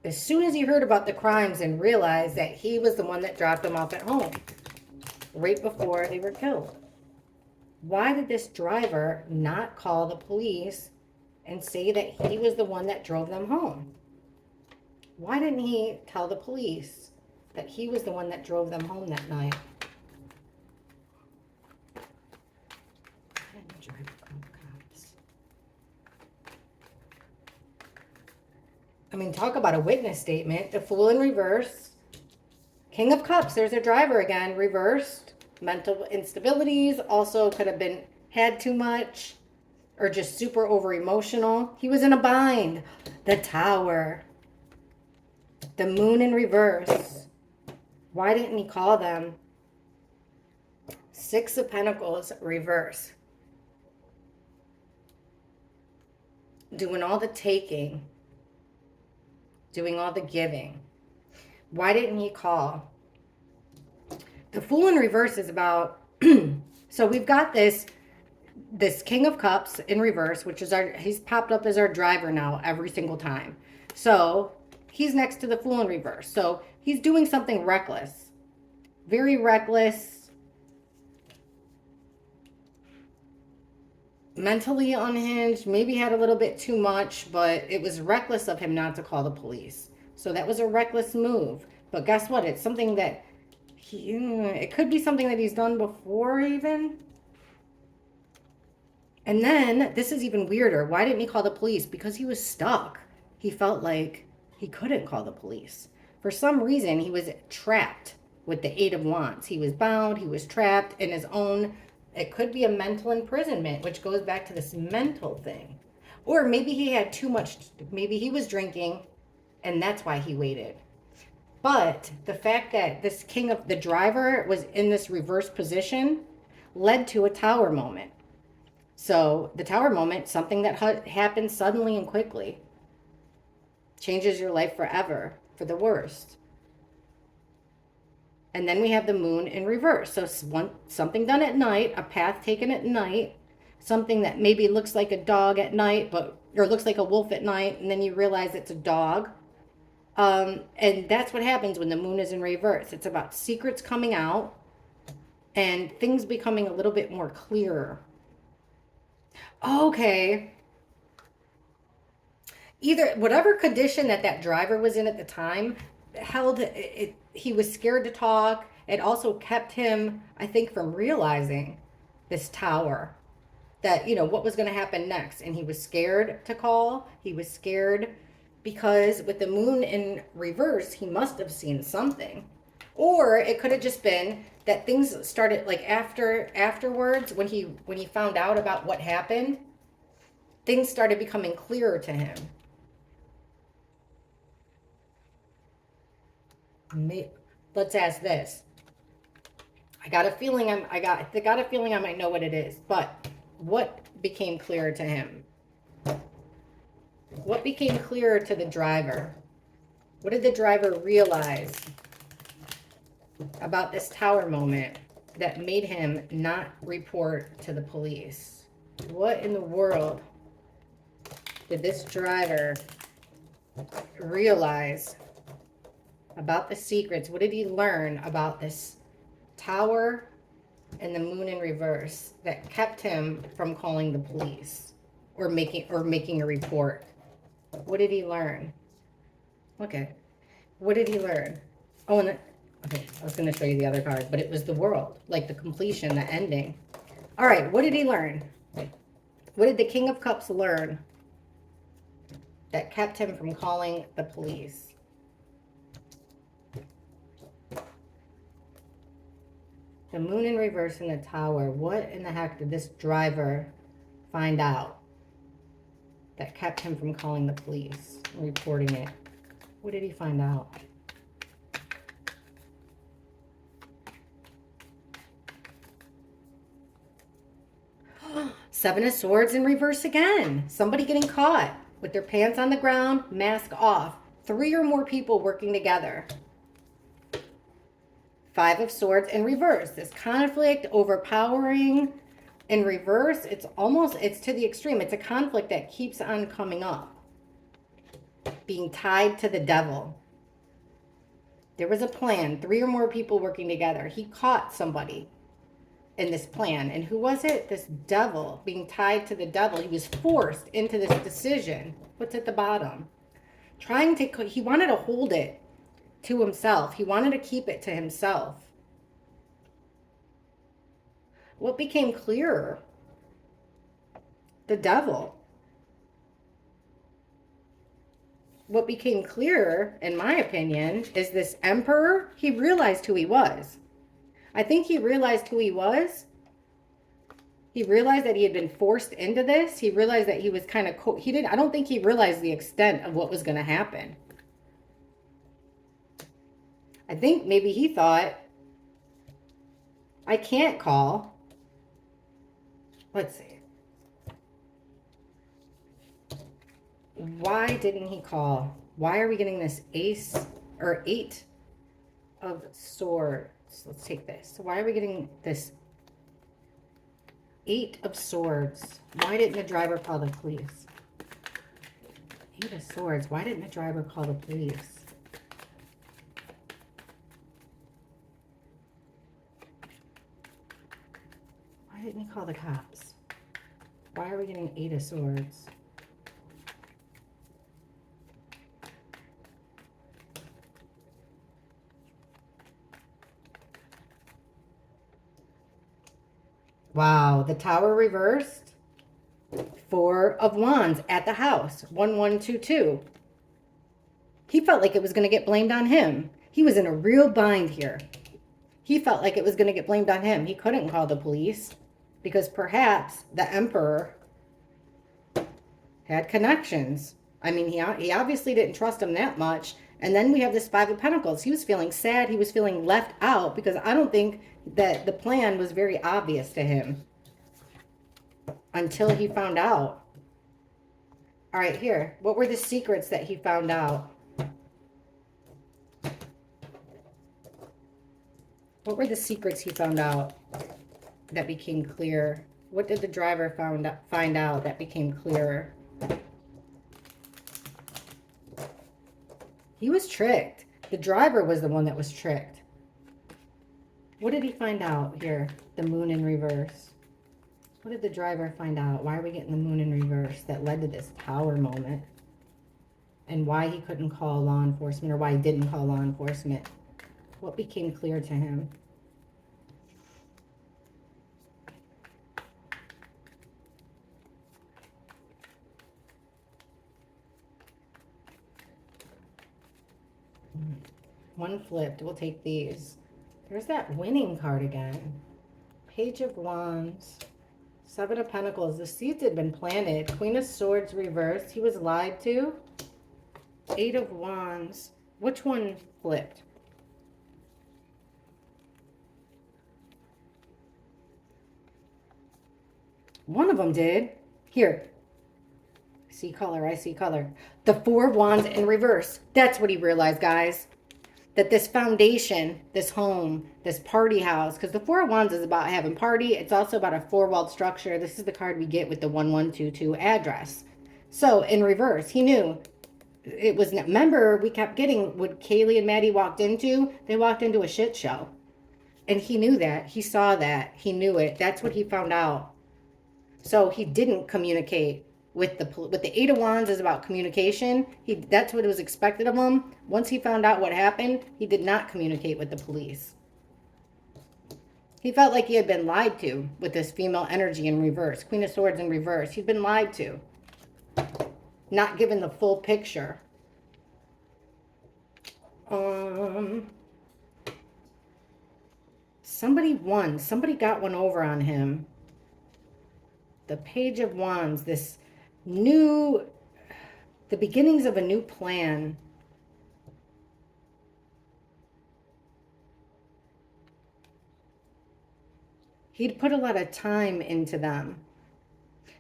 As soon as he heard about the crimes and realized that he was the one that dropped them off at home, right before they were killed. Why did this driver not call the police and say that he was the one that drove them home? Why didn't he tell the police that he was the one that drove them home that night? I mean, talk about a witness statement. The Fool in reverse. King of Cups, there's a driver again, reversed. Mental instabilities, also could have been had too much or just super over emotional. He was in a bind. The Tower. The Moon in reverse. Why didn't he call them? Six of Pentacles reverse. Doing all the taking. Doing all the giving. Why didn't he call? The Fool in reverse is about, so we've got this King of Cups in reverse, which is he's popped up as our driver now every single time. So he's next to the Fool in reverse. So he's doing something reckless. Very reckless. Mentally unhinged. Maybe had a little bit too much, but it was reckless of him not to call the police. So that was a reckless move. But guess what? It's something that it could be something that he's done before even. And then this is even weirder. Why didn't he call the police? Because he was stuck. He felt like he couldn't call the police. For some reason, he was trapped with the Eight of Wands. He was bound. He was trapped in his own. It could be a mental imprisonment, which goes back to this mental thing. Or maybe he had too much. Maybe he was drinking, and that's why he waited. But the fact that this king of the driver was in this reverse position led to a Tower moment. So the Tower moment, something that happens suddenly and quickly, changes your life forever for the worst. And then we have the Moon in reverse. So something done at night, a path taken at night, something that maybe looks like a dog at night, or looks like a wolf at night, and then you realize it's a dog. And that's what happens when the Moon is in reverse. It's about secrets coming out and things becoming a little bit more clearer. Okay. Either whatever condition that driver was in at the time held it, he was scared to talk. It also kept him, I think, from realizing this Tower. that, you know, what was going to happen next. And he was scared to call. He was scared because with the moon in reverse, he must have seen something. Or it could have just been that things started like afterwards when he found out about what happened, things started becoming clearer to him. Let's ask this. I got a feeling I got a feeling I might know what it is, but what became clearer to him? What became clearer to the driver? What did the driver realize about this tower moment that made him not report to the police? What in the world did this driver realize about the secrets? What did he learn about this tower and the moon in reverse that kept him from calling the police or making a report? What did he learn? Okay. What did he learn? Oh, and okay, I was going to show you the other card, but it was the world, like the completion, the ending. All right, what did he learn? What did the King of Cups learn that kept him from calling the police? The moon in reverse in the tower. What in the heck did this driver find out that kept him from calling the police and reporting it? What did he find out? Seven of Swords in reverse again. Somebody getting caught with their pants on the ground, mask off. 3 or more people working together. Five of Swords in reverse. This conflict, overpowering in reverse. It's to the extreme. It's a conflict that keeps on coming up. Being tied to the devil. There was a plan. 3 or more people working together. He caught somebody in this plan. And who was it? This devil. Being tied to the devil. He was forced into this decision. What's at the bottom? He wanted to hold it to himself. He wanted to keep it to himself. What became clearer? The devil. What became clearer, in my opinion, is this emperor. He realized who he was. I think he realized who he was. He realized that he had been forced into this. He realized that he was kind of, I don't think he realized the extent of what was going to happen. I think maybe he thought, I can't call. Let's see. Why didn't he call? Why are we getting this Ace or 8 of Swords? Let's take this. So why are we getting this 8 of Swords? Why didn't the driver call the police? 8 of Swords. Why didn't the driver call the police? Why didn't he call the cops? Why are we getting 8 of Swords? Wow, the Tower reversed. 4 of Wands at the house. 1122. He felt like it was going to get blamed on him. He was in a real bind here. He felt like it was going to get blamed on him. He couldn't call the police because perhaps the Emperor had connections. I mean, he obviously didn't trust him that much. And then we have this 5 of Pentacles. He was feeling sad. He was feeling left out because I don't think that the plan was very obvious to him until he found out. All right, here. What were the secrets that he found out? What were the secrets he found out that became clear? What did the driver find out that became clearer? He was tricked. The driver was the one that was tricked. What did he find out here? The moon in reverse. What did the driver find out? Why are we getting the moon in reverse that led to this tower moment? And why he couldn't call law enforcement, or why he didn't call law enforcement? What became clear to him? One flipped. We'll take these. There's that winning card again. Page of Wands. Seven of Pentacles. The seeds had been planted. Queen of Swords reversed. He was lied to. Eight of Wands. Which one flipped? One of them did. Here. I see color. I see color. The Four of Wands in reverse. That's what he realized, guys. That this foundation, this home, this party house, because the Four of Wands is about having party. It's also about a four-walled structure. This is the card we get with the 1122 address. So in reverse, he knew it was, remember, we kept getting what Kaylee and Maddie walked into. They walked into a shit show. And he knew that. He saw that. He knew it. That's what he found out. So he didn't communicate with the Eight of Wands is about communication. That's what was expected of him. Once he found out what happened, he did not communicate with the police. He felt like he had been lied to with this female energy in reverse. Queen of Swords in reverse. He'd been lied to. Not given the full picture. Somebody won. Somebody got one over on him. The Page of Wands. The beginnings of a new plan. He'd put a lot of time into them.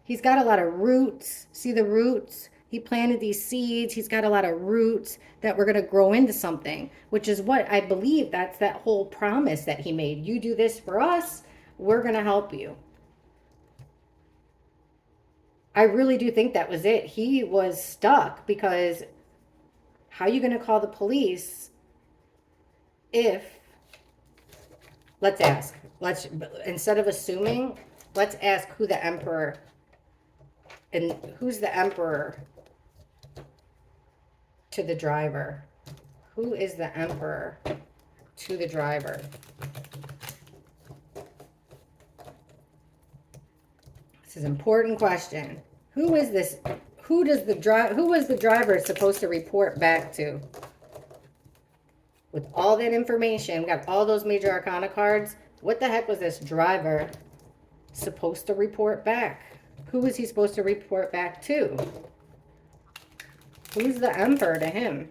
He's got a lot of roots. See the roots? He planted these seeds. He's got a lot of roots that were going to grow into something, which is what I believe that's that whole promise that he made. You do this for us, we're going to help you. I really do think that was it. He was stuck because how are you going to call the police if, let's ask, instead of assuming, let's ask who the emperor, and who's the emperor to the driver? Who is the emperor to the driver? This is an important question. Who is this? Who was the driver supposed to report back to? With all that information, we got all those major arcana cards. What the heck was this driver supposed to report back? Who was he supposed to report back to? Who's the emperor to him?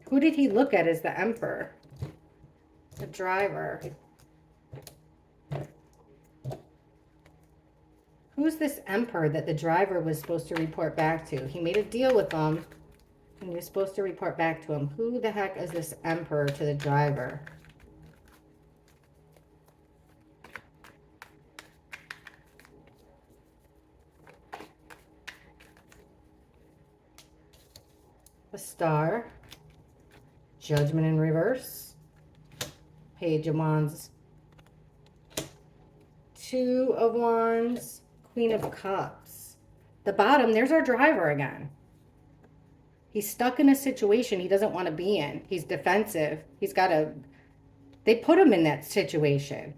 Who did he look at as the emperor? The driver. Who's this emperor that the driver was supposed to report back to? He made a deal with them, and he was supposed to report back to him. Who the heck is this emperor to the driver? The Star. Judgment in reverse. Page of Wands. Two of Wands. Queen of Cups. The bottom, there's our driver again. He's stuck in a situation he doesn't want to be in. He's defensive. They put him in that situation.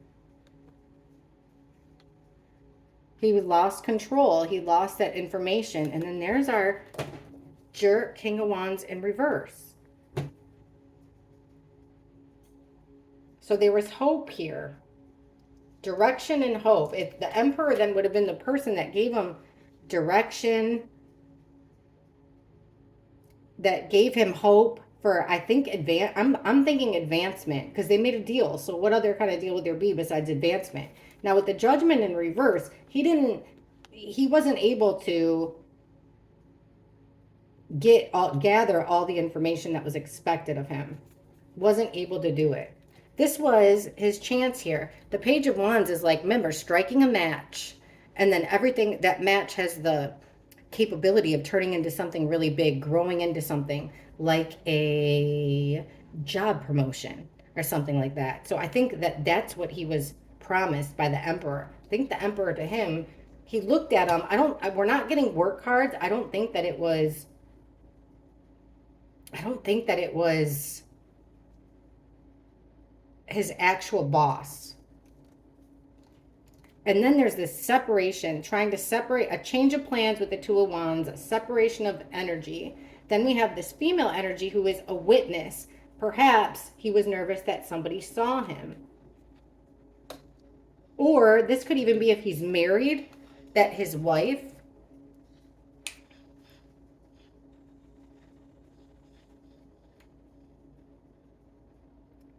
He lost control. He lost that information. And then there's our jerk, King of Wands in reverse. So there was hope here. Direction and hope. If the emperor then would have been the person that gave him direction, that gave him hope for, I think, I'm thinking advancement, because they made a deal. So what other kind of deal would there be besides advancement? Now with the Judgment in reverse, he wasn't able to gather all the information that was expected of him. Wasn't able to do it. This was his chance here. The Page of Wands is like, remember, striking a match. And then everything, that match has the capability of turning into something really big, growing into something like a job promotion or something like that. So I think that that's what he was promised by the Emperor. I think the Emperor to him, he looked at him. We're not getting work cards. I don't think that it was his actual boss. And then there's this separation, trying to separate, a change of plans with the Two of Wands, a separation of energy. Then we have this female energy who is a witness. Perhaps he was nervous that somebody saw him. Or this could even be if he's married, that his wife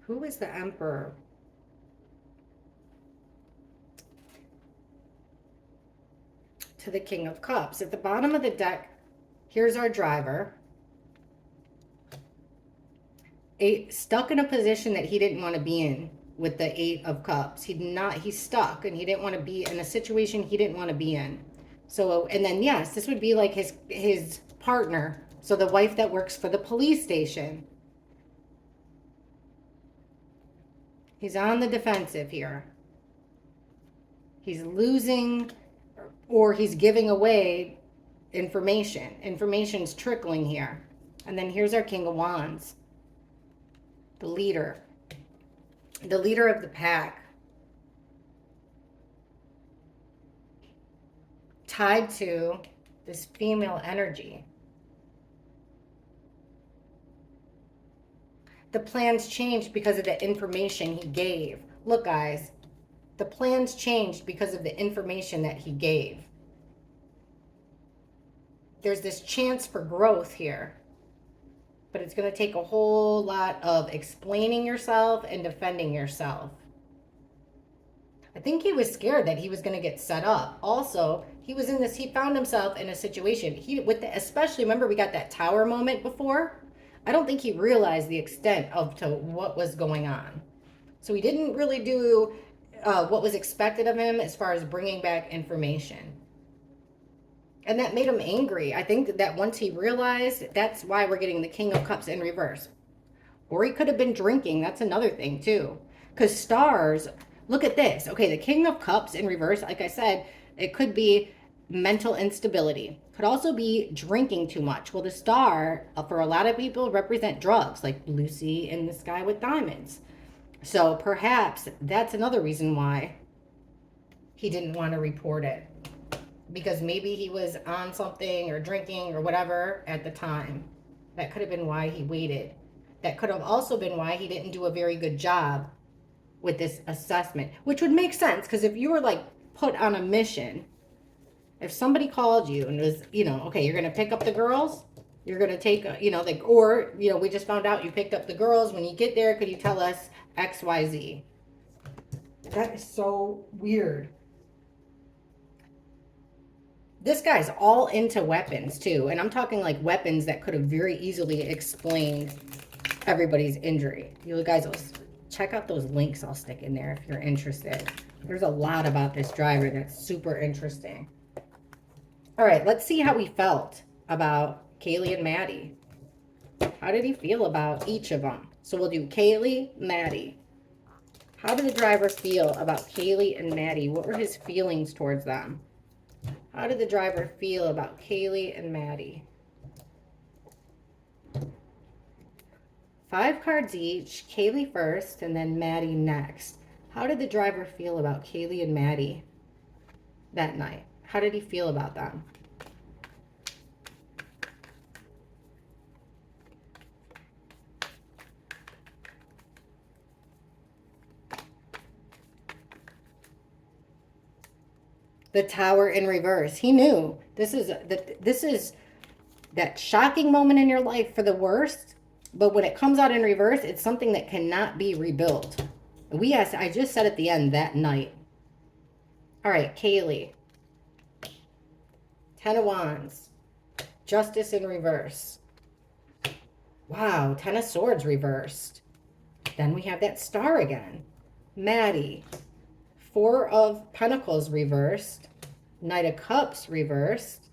who is the Emperor? To the King of Cups. At the bottom of the deck, here's our driver. Stuck in a position that he didn't want to be in with the Eight of Cups. He's stuck and he didn't want to be in a situation he didn't want to be in. So, and then yes, this would be like his partner. So the wife that works for the police station. He's on the defensive here. He's losing or he's giving away information. Information's trickling here. And then here's our King of Wands. The leader. The leader of the pack. Tied to this female energy. The plans changed because of the information he gave. Look, guys, the plans changed because of the information that he gave. There's this chance for growth here, but it's going to take a whole lot of explaining yourself and defending yourself. I think he was scared that he was going to get set up. Also, he found himself in a situation. Especially, remember we got that tower moment before? I don't think he realized the extent to what was going on. So he didn't really do what was expected of him as far as bringing back information. And that made him angry. I think that once he realized, that's why we're getting the King of Cups in reverse. Or he could have been drinking. That's another thing too. Because stars, look at this. Okay, the King of Cups in reverse, like I said, it could be mental instability. Could also be drinking too much. Well, the star, for a lot of people, represent drugs, like Lucy in the Sky with Diamonds. So perhaps that's another reason why he didn't want to report it. Because maybe he was on something or drinking or whatever at the time. That could have been why he waited. That could have also been why he didn't do a very good job with this assessment. Which would make sense, because if you were like put on a mission, if somebody called you and was, okay, you're going to pick up the girls, you're going to take, we just found out you picked up the girls. When you get there, could you tell us X, Y, Z? That is so weird. This guy's all into weapons too. And I'm talking like weapons that could have very easily explained everybody's injury. You guys, check out those links I'll stick in there if you're interested. There's a lot about this driver that's super interesting. All right, let's see how he felt about Kaylee and Maddie. How did he feel about each of them? So we'll do Kaylee, Maddie. How did the driver feel about Kaylee and Maddie? What were his feelings towards them? How did the driver feel about Kaylee and Maddie? 5 cards each. Kaylee first and then Maddie next. How did the driver feel about Kaylee and Maddie that night? How did he feel about them? The Tower in reverse. He knew this is that shocking moment in your life for the worst, but when it comes out in reverse, it's something that cannot be rebuilt. I just said at the end that night. All right, Kaylee. 10 of Wands. Justice in reverse. Wow, 10 of Swords reversed. Then we have that star again. Maddie. 4 of Pentacles reversed. Knight of Cups reversed.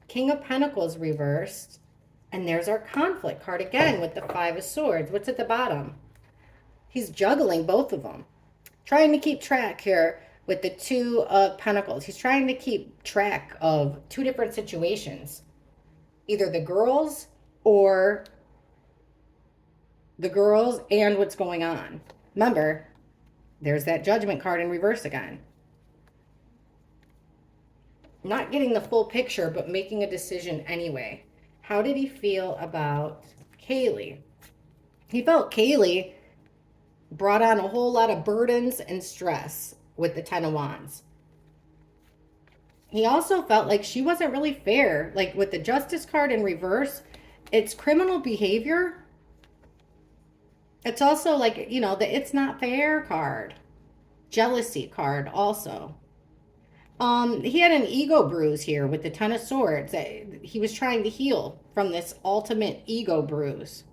King of Pentacles reversed. And there's our conflict card again with the 5 of Swords. What's at the bottom? He's juggling both of them. Trying to keep track here with the 2 of Pentacles. He's trying to keep track of 2 different situations. Either the girls and what's going on. Remember, there's that Judgment card in reverse again. Not getting the full picture, but making a decision anyway. How did he feel about Kaylee? He felt Kaylee brought on a whole lot of burdens and stress with the Ten of Wands. He also felt like she wasn't really fair. Like with the Justice card in reverse, it's criminal behavior. It's also like, you know, the it's not fair card. Jealousy card also. He had an ego bruise here with the Ten of Swords. He was trying to heal from this ultimate ego bruise.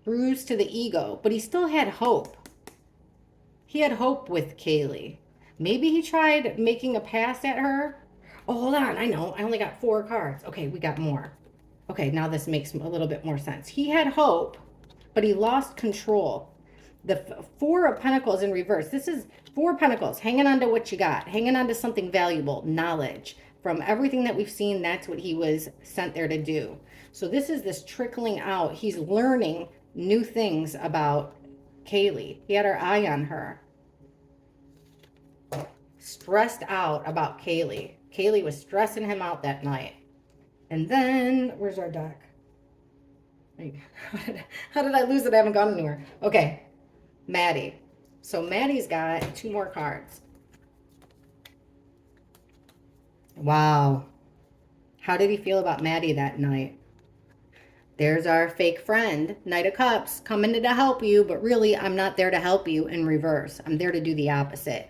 Bruise to the ego. But he still had hope. He had hope with Kaylee. Maybe he tried making a pass at her. Oh, hold on. I know. I only got 4 cards. Okay, we got more. Okay, now this makes a little bit more sense. He had hope, but he lost control. The 4 of Pentacles in reverse. This is 4 Pentacles. Hanging on to what you got. Hanging on to something valuable. Knowledge. From everything that we've seen, that's what he was sent there to do. So this is this trickling out. He's learning new things about Kaylee. He had her eye on her. Stressed out about Kaylee. Kaylee was stressing him out that night. And then, where's our deck? How did I lose it? I haven't gone anywhere. Okay, Maddie. So Maddie's got 2 more cards. Wow. How did he feel about Maddie that night? There's our fake friend, Knight of Cups, coming to help you, but really I'm not there to help you in reverse. I'm there to do the opposite.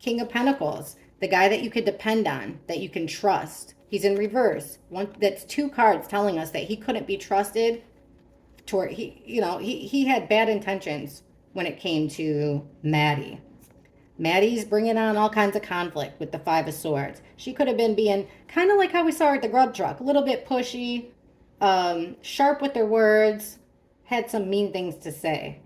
King of Pentacles, the guy that you could depend on, that you can trust. He's in reverse. That's 2 cards telling us that he couldn't be trusted. He had bad intentions when it came to Maddie. Maddie's bringing on all kinds of conflict with the 5 of Swords. She could have been being kind of like how we saw her at the grub truck, a little bit pushy, sharp with her words, had some mean things to say.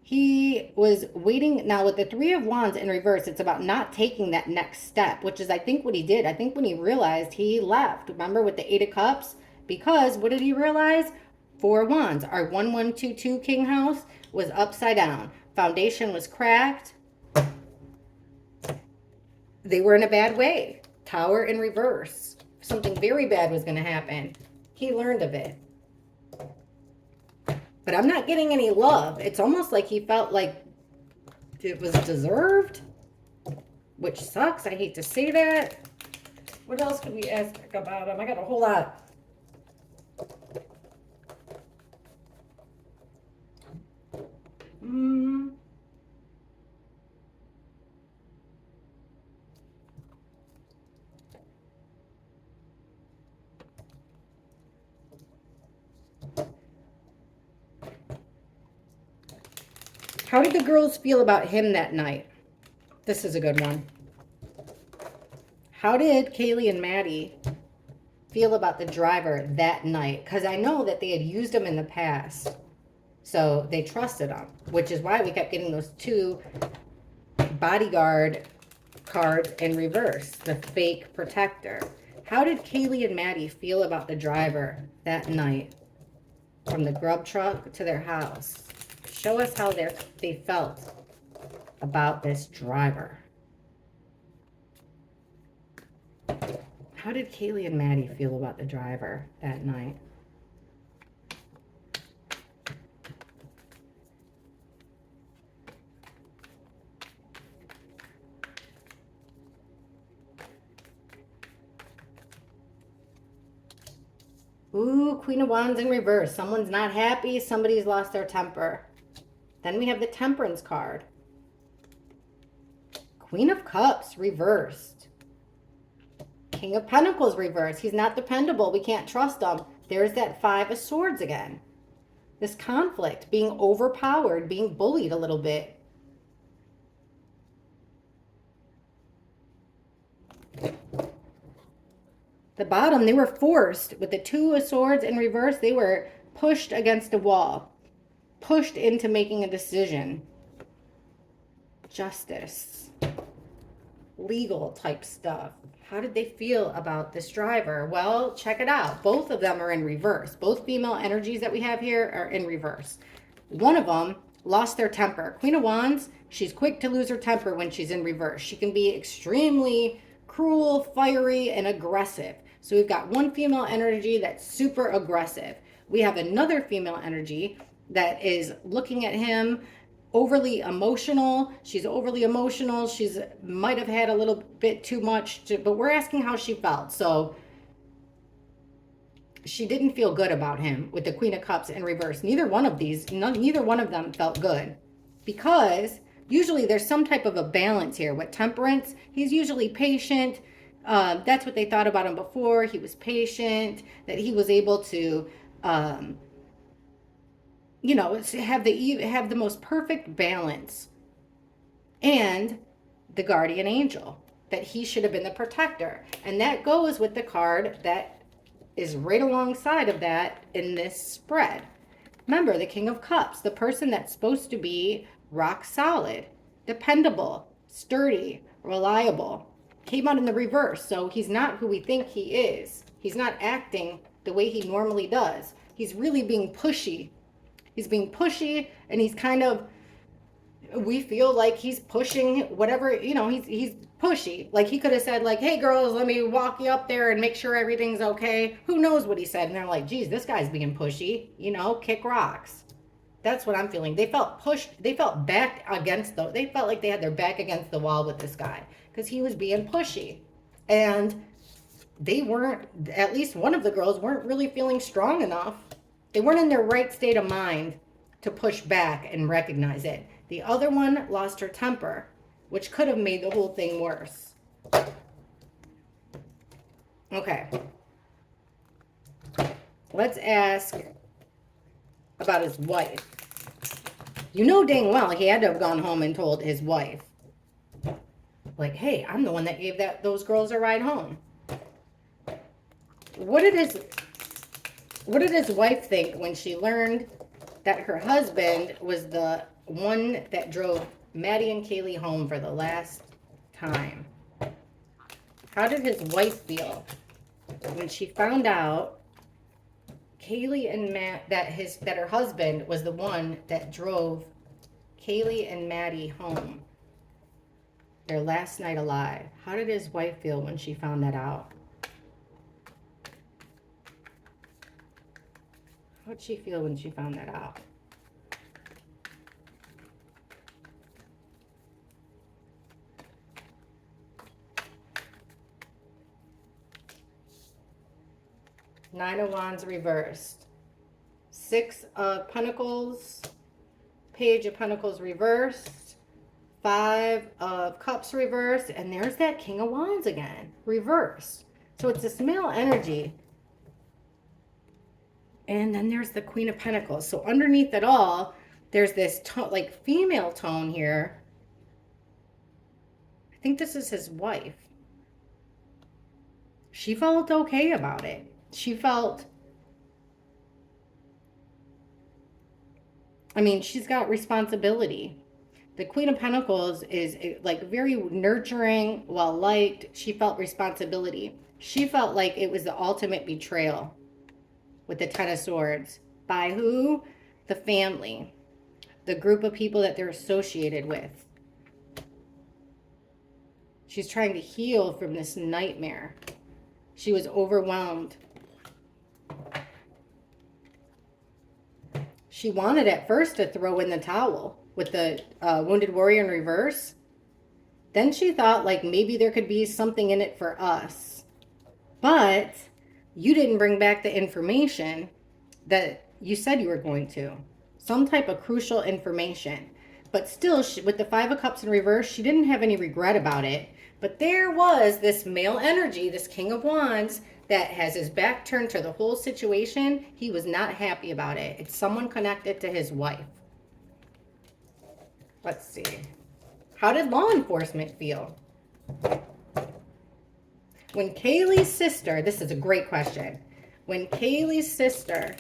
He was waiting. Now with the 3 of Wands in reverse, it's about not taking that next step, which is I think what he did. I think when he realized, he left. Remember with the 8 of Cups? Because what did he realize? 4 of Wands. Our 1122 King House was upside down. Foundation was cracked. They were in a bad way. Tower in reverse. Something very bad was going to happen. He learned of it. But I'm not getting any love. It's almost like he felt like it was deserved, which sucks. I hate to say that. What else could we ask about him? I got a whole lot. How did the girls feel about him that night? This is a good one. How did Kaylee and Maddie feel about the driver that night? Because I know that they had used him in the past. So they trusted him, which is why we kept getting those 2 bodyguard cards in reverse. The fake protector. How did Kaylee and Maddie feel about the driver that night? From the grub truck to their house. Show us how they felt about this driver. How did Kaylee and Maddie feel about the driver that night? Ooh, Queen of Wands in reverse. Someone's not happy. Somebody's lost their temper. Then we have the Temperance card. Queen of Cups reversed. King of Pentacles reversed. He's not dependable. We can't trust him. There's that 5 of Swords again. This conflict, being overpowered, being bullied a little bit. The bottom, they were forced. With the 2 of Swords in reverse, they were pushed against a wall. Pushed into making a decision. Justice. Legal type stuff. How did they feel about this driver? Well, check it out. Both of them are in reverse. Both female energies that we have here are in reverse. One of them lost their temper. Queen of Wands, she's quick to lose her temper when she's in reverse. She can be extremely cruel, fiery, and aggressive. So we've got one female energy that's super aggressive. We have another female energy that is looking at him overly emotional. She's overly emotional. She's might have had a little bit too much, but we're asking how she felt. So she didn't feel good about him with the Queen of Cups in reverse. Neither one of them felt good, because usually there's some type of a balance here. With Temperance, he's usually patient. That's what they thought about him before. He was patient, that he was able to, have the most perfect balance. And the guardian angel, that he should have been the protector. And that goes with the card that is right alongside of that in this spread. Remember, the King of Cups, the person that's supposed to be rock solid, dependable, sturdy, reliable, came out in the reverse. So he's not who we think he is. He's not acting the way he normally does. He's really being pushy. He's being pushy, and he's kind of, we feel like he's pushing whatever, he's pushy. Like he could have said like, hey girls, let me walk you up there and make sure everything's okay. Who knows what he said? And they're like, geez, this guy's being pushy, kick rocks. That's what I'm feeling. They felt pushed. They felt they felt like they had their back against the wall with this guy because he was being pushy. And they weren't, at least one of the girls weren't really feeling strong enough. They weren't in their right state of mind to push back and recognize it. The other one lost her temper, which could have made the whole thing worse. Okay. Let's ask about his wife. You know dang well he had to have gone home and told his wife, like, hey, I'm the one that gave those girls a ride home. What did his wife think when she learned that her husband was the one that drove Maddie and Kaylee home for the last time? How did his wife feel when she found out Kaylee and that her husband was the one that drove Kaylee and Maddie home their last night alive? How did his wife feel when she found that out? How'd she feel when she found that out? Nine of Wands reversed. Six of Pentacles. Page of Pentacles reversed. Five of Cups reversed. And there's that King of Wands again. Reversed. So it's this male energy. And then there's the Queen of Pentacles. So underneath it all, there's this like female tone here. I think this is his wife. She felt okay about it. She felt, she's got responsibility. The Queen of Pentacles is like very nurturing, well-liked. She felt responsibility. She felt like it was the ultimate betrayal with the Ten of Swords. By who? The family. The group of people that they're associated with. She's trying to heal from this nightmare. She was overwhelmed. She wanted at first to throw in the towel with the Wounded Warrior in reverse. Then she thought like maybe there could be something in it for us. But you didn't bring back the information that you said you were going to. Some type of crucial information. But still, with the Five of Cups in reverse, she didn't have any regret about it. But there was this male energy, this King of Wands, that has his back turned to the whole situation. He was not happy about it. It's someone connected to his wife. Let's see. How did law enforcement feel? When Kaylee's sister, this is a great question. When Kaylee's sister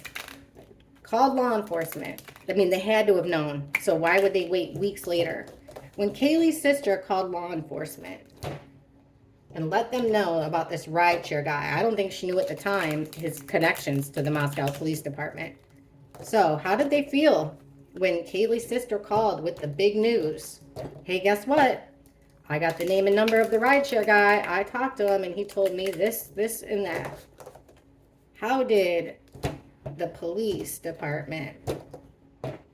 called law enforcement, they had to have known. So why would they wait weeks later? When Kaylee's sister called law enforcement and let them know about this rideshare guy, I don't think she knew at the time his connections to the Moscow Police Department. So how did they feel when Kaylee's sister called with the big news? Hey, guess what? I got the name and number of the rideshare guy. I talked to him and he told me this, and that. How did the police department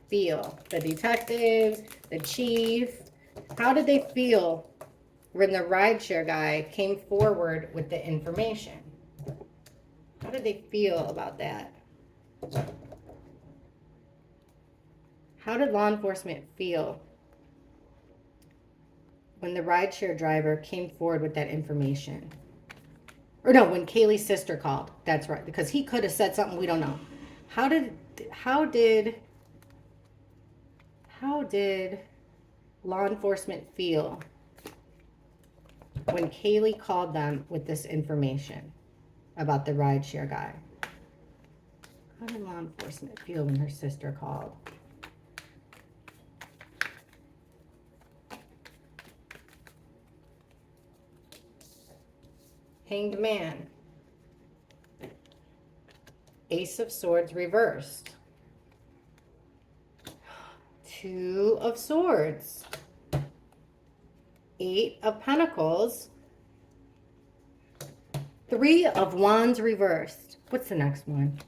feel? The detectives, the chief, how did they feel when the rideshare guy came forward with the information? How did they feel about that? How did law enforcement feel when the rideshare driver came forward with that information? Or no, when Kaylee's sister called. That's right, because he could have said something we don't know. How did law enforcement feel when Kaylee called them with this information about the rideshare guy? How did law enforcement feel when her sister called? Hanged Man. Ace of Swords reversed. Two of Swords. Eight of Pentacles. Three of Wands reversed. What's the next one?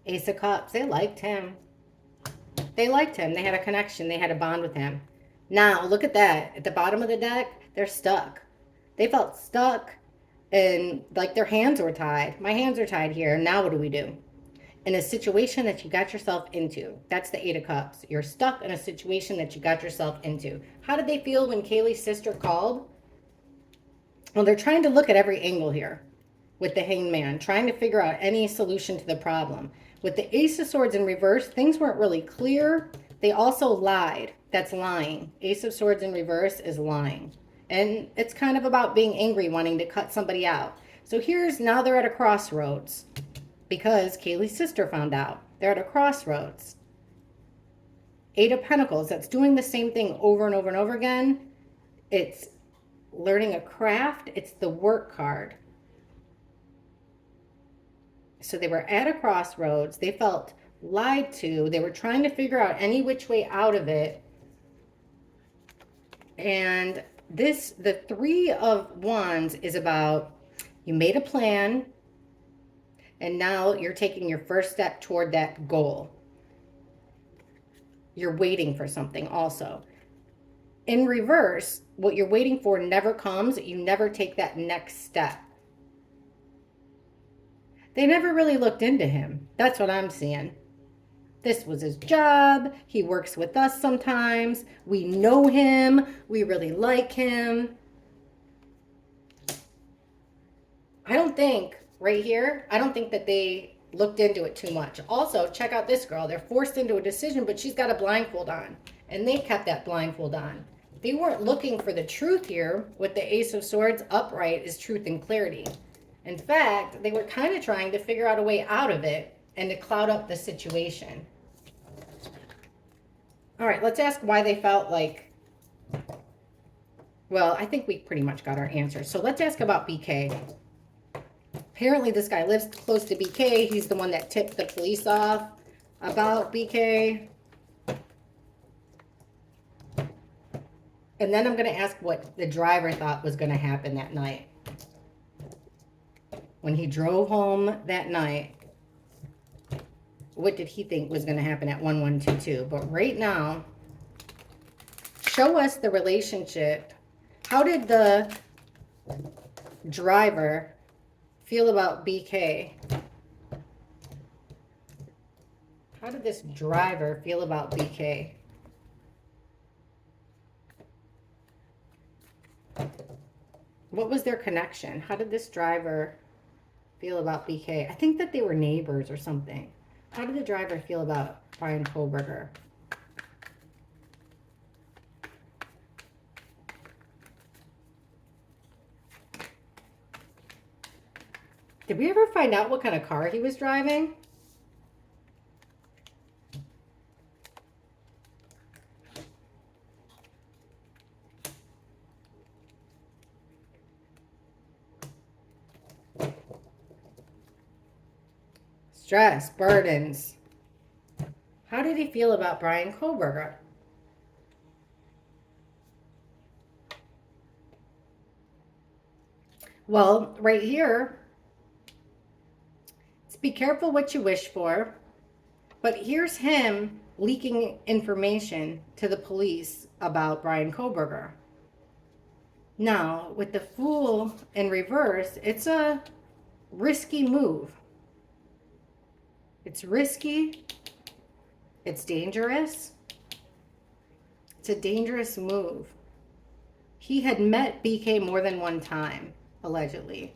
Ace of Cups. They liked him. They liked him. They had a connection. They had a bond with him. Now, look at that. At the bottom of the deck, they're stuck. They felt stuck and like their hands were tied. My hands are tied here. Now what do we do? In a situation that you got yourself into. That's the Eight of Cups. You're stuck in a situation that you got yourself into. How did they feel when Kaylee's sister called? Well, they're trying to look at every angle here with the Hanged Man, trying to figure out any solution to the problem. With the Ace of Swords in reverse, things weren't really clear. They also lied. That's lying. Ace of Swords in reverse is lying. And it's kind of about being angry, wanting to cut somebody out. So now they're at a crossroads because Kaylee's sister found out. They're at a crossroads. Eight of Pentacles, that's doing the same thing over and over and over again. It's learning a craft. It's the work card. So they were at a crossroads. They felt lied to. They were trying to figure out any which way out of it. And the Three of Wands is about you made a plan and now you're taking your first step toward that goal. You're waiting for something also. In reverse, what you're waiting for never comes. You never take that next step. They never really looked into him. That's what I'm seeing. This was his job. He works with us sometimes. We know him. We really like him. I don't think, right here, I don't think that they looked into it too much. Also, check out this girl. They're forced into a decision, but she's got a blindfold on. And they kept that blindfold on. They weren't looking for the truth here. With the Ace of Swords upright is truth and clarity. In fact, they were kind of trying to figure out a way out of it and to cloud up the situation. All right, let's ask why they felt like, well, I think we pretty much got our answers. So let's ask about BK. Apparently this guy lives close to BK. He's the one that tipped the police off about BK. And then I'm going to ask what the driver thought was going to happen that night. When he drove home that night, what did he think was going to happen at 1122? But right now, show us the relationship. How did the driver feel about BK? How did this driver feel about BK? What was their connection? How did this driver feel about BK? I think that they were neighbors or something. How did the driver feel about Brian Kohlberger? Did we ever find out what kind of car he was driving? Stress, burdens. How did he feel about Brian Kohlberger? Well, right here, it's be careful what you wish for. But here's him leaking information to the police about Brian Koberger. Now, with the Fool in reverse, it's a risky move. It's risky. It's dangerous. It's a dangerous move. He had met BK more than one time, allegedly.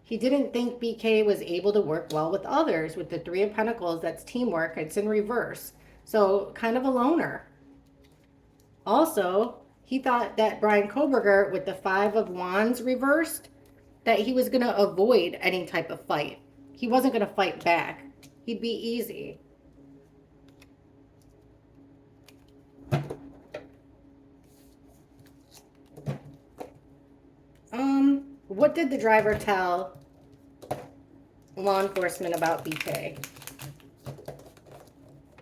He didn't think BK was able to work well with others. With the Three of Pentacles, that's teamwork. It's in reverse. So kind of a loner. Also, he thought that Brian Koberger, with the Five of Wands reversed, that he was going to avoid any type of fight. He wasn't going to fight back. He'd be easy. What did the driver tell law enforcement about BK?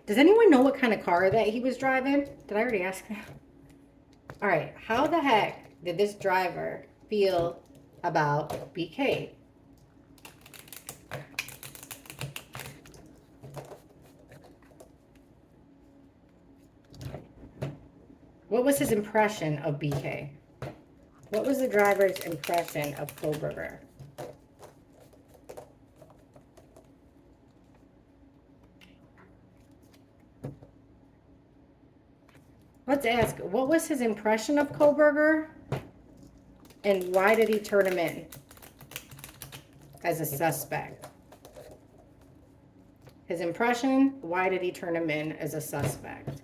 Does anyone know what kind of car that he was driving? Did I already ask that? All right, how the heck did this driver feel about BK? What was his impression of BK? What was the driver's impression of Koberger? Let's ask, what was his impression of Koberger? And why did he turn him in as a suspect? His impression, why did he turn him in as a suspect?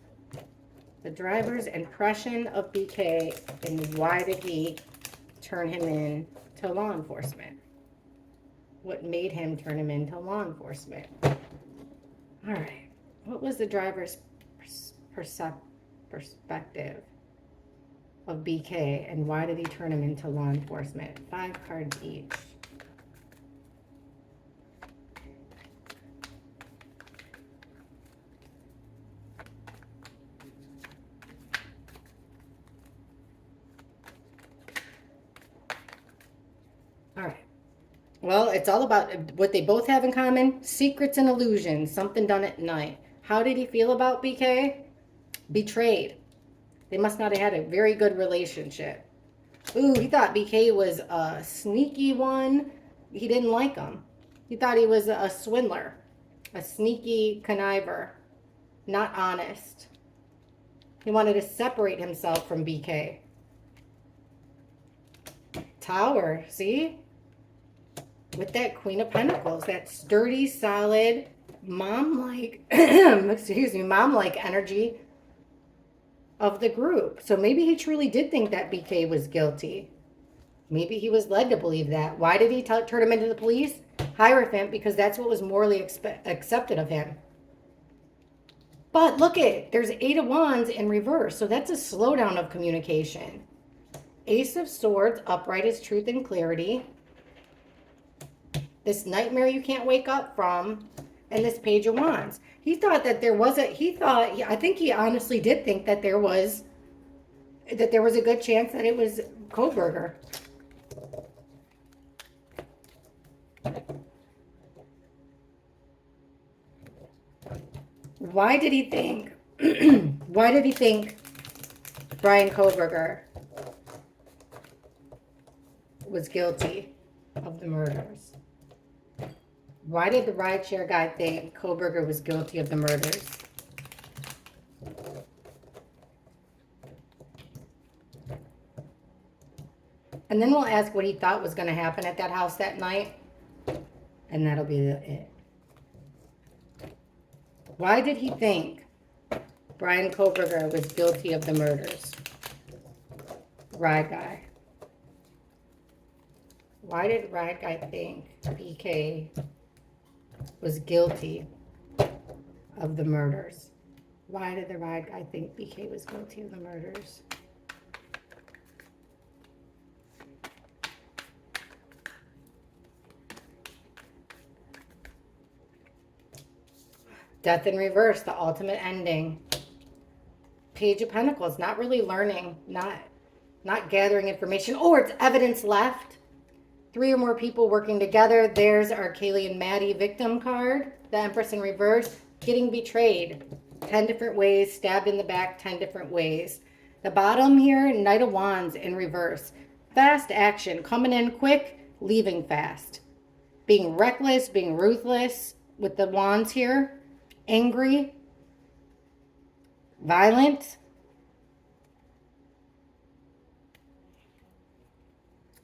The driver's impression of BK and why did he turn him in to law enforcement? What made him turn him into law enforcement? All right. What was the driver's perspective of BK and why did he turn him into law enforcement? 5 cards each. All right. Well, it's all about what they both have in common. Secrets and illusions. Something done at night. How did he feel about BK? Betrayed. They must not have had a very good relationship. Ooh, he thought BK was a sneaky one. He didn't like him. He thought he was a swindler. A sneaky conniver. Not honest. He wanted to separate himself from BK. Tower, see? With that Queen of Pentacles, that sturdy, solid, mom-like, excuse me, mom-like energy of the group. So maybe he truly did think that BK was guilty. Maybe he was led to believe that. Why did he turn him into the police? Hierophant, because that's what was morally accepted of him. But look it, there's 8 of Wands in reverse, so that's a slowdown of communication. Ace of Swords, upright is truth and clarity. This nightmare you can't wake up from, and this Page of Wands. He thought that there was I think he honestly did think that there was a good chance that it was Koberger. Why did he think Brian Koberger was guilty of the murders? Why did the rideshare guy think Koberger was guilty of the murders? And then we'll ask what he thought was going to happen at that house that night. And that'll be it. Why did he think Brian Koberger was guilty of the murders? Ride guy. Why did Ride guy think BK was guilty of the murders? Why did the Ride guy think BK was guilty of the murders? Death in reverse, the ultimate ending. Page of Pentacles, not really learning, not gathering information. Or it's evidence left. 3 or more people working together. There's our Kaylee and Maddie victim card. The Empress in reverse. Getting betrayed. 10 different ways. Stabbed in the back 10 different ways. The bottom here, Knight of Wands in reverse. Fast action. Coming in quick, leaving fast. Being reckless, being ruthless with the wands here. Angry. Violent.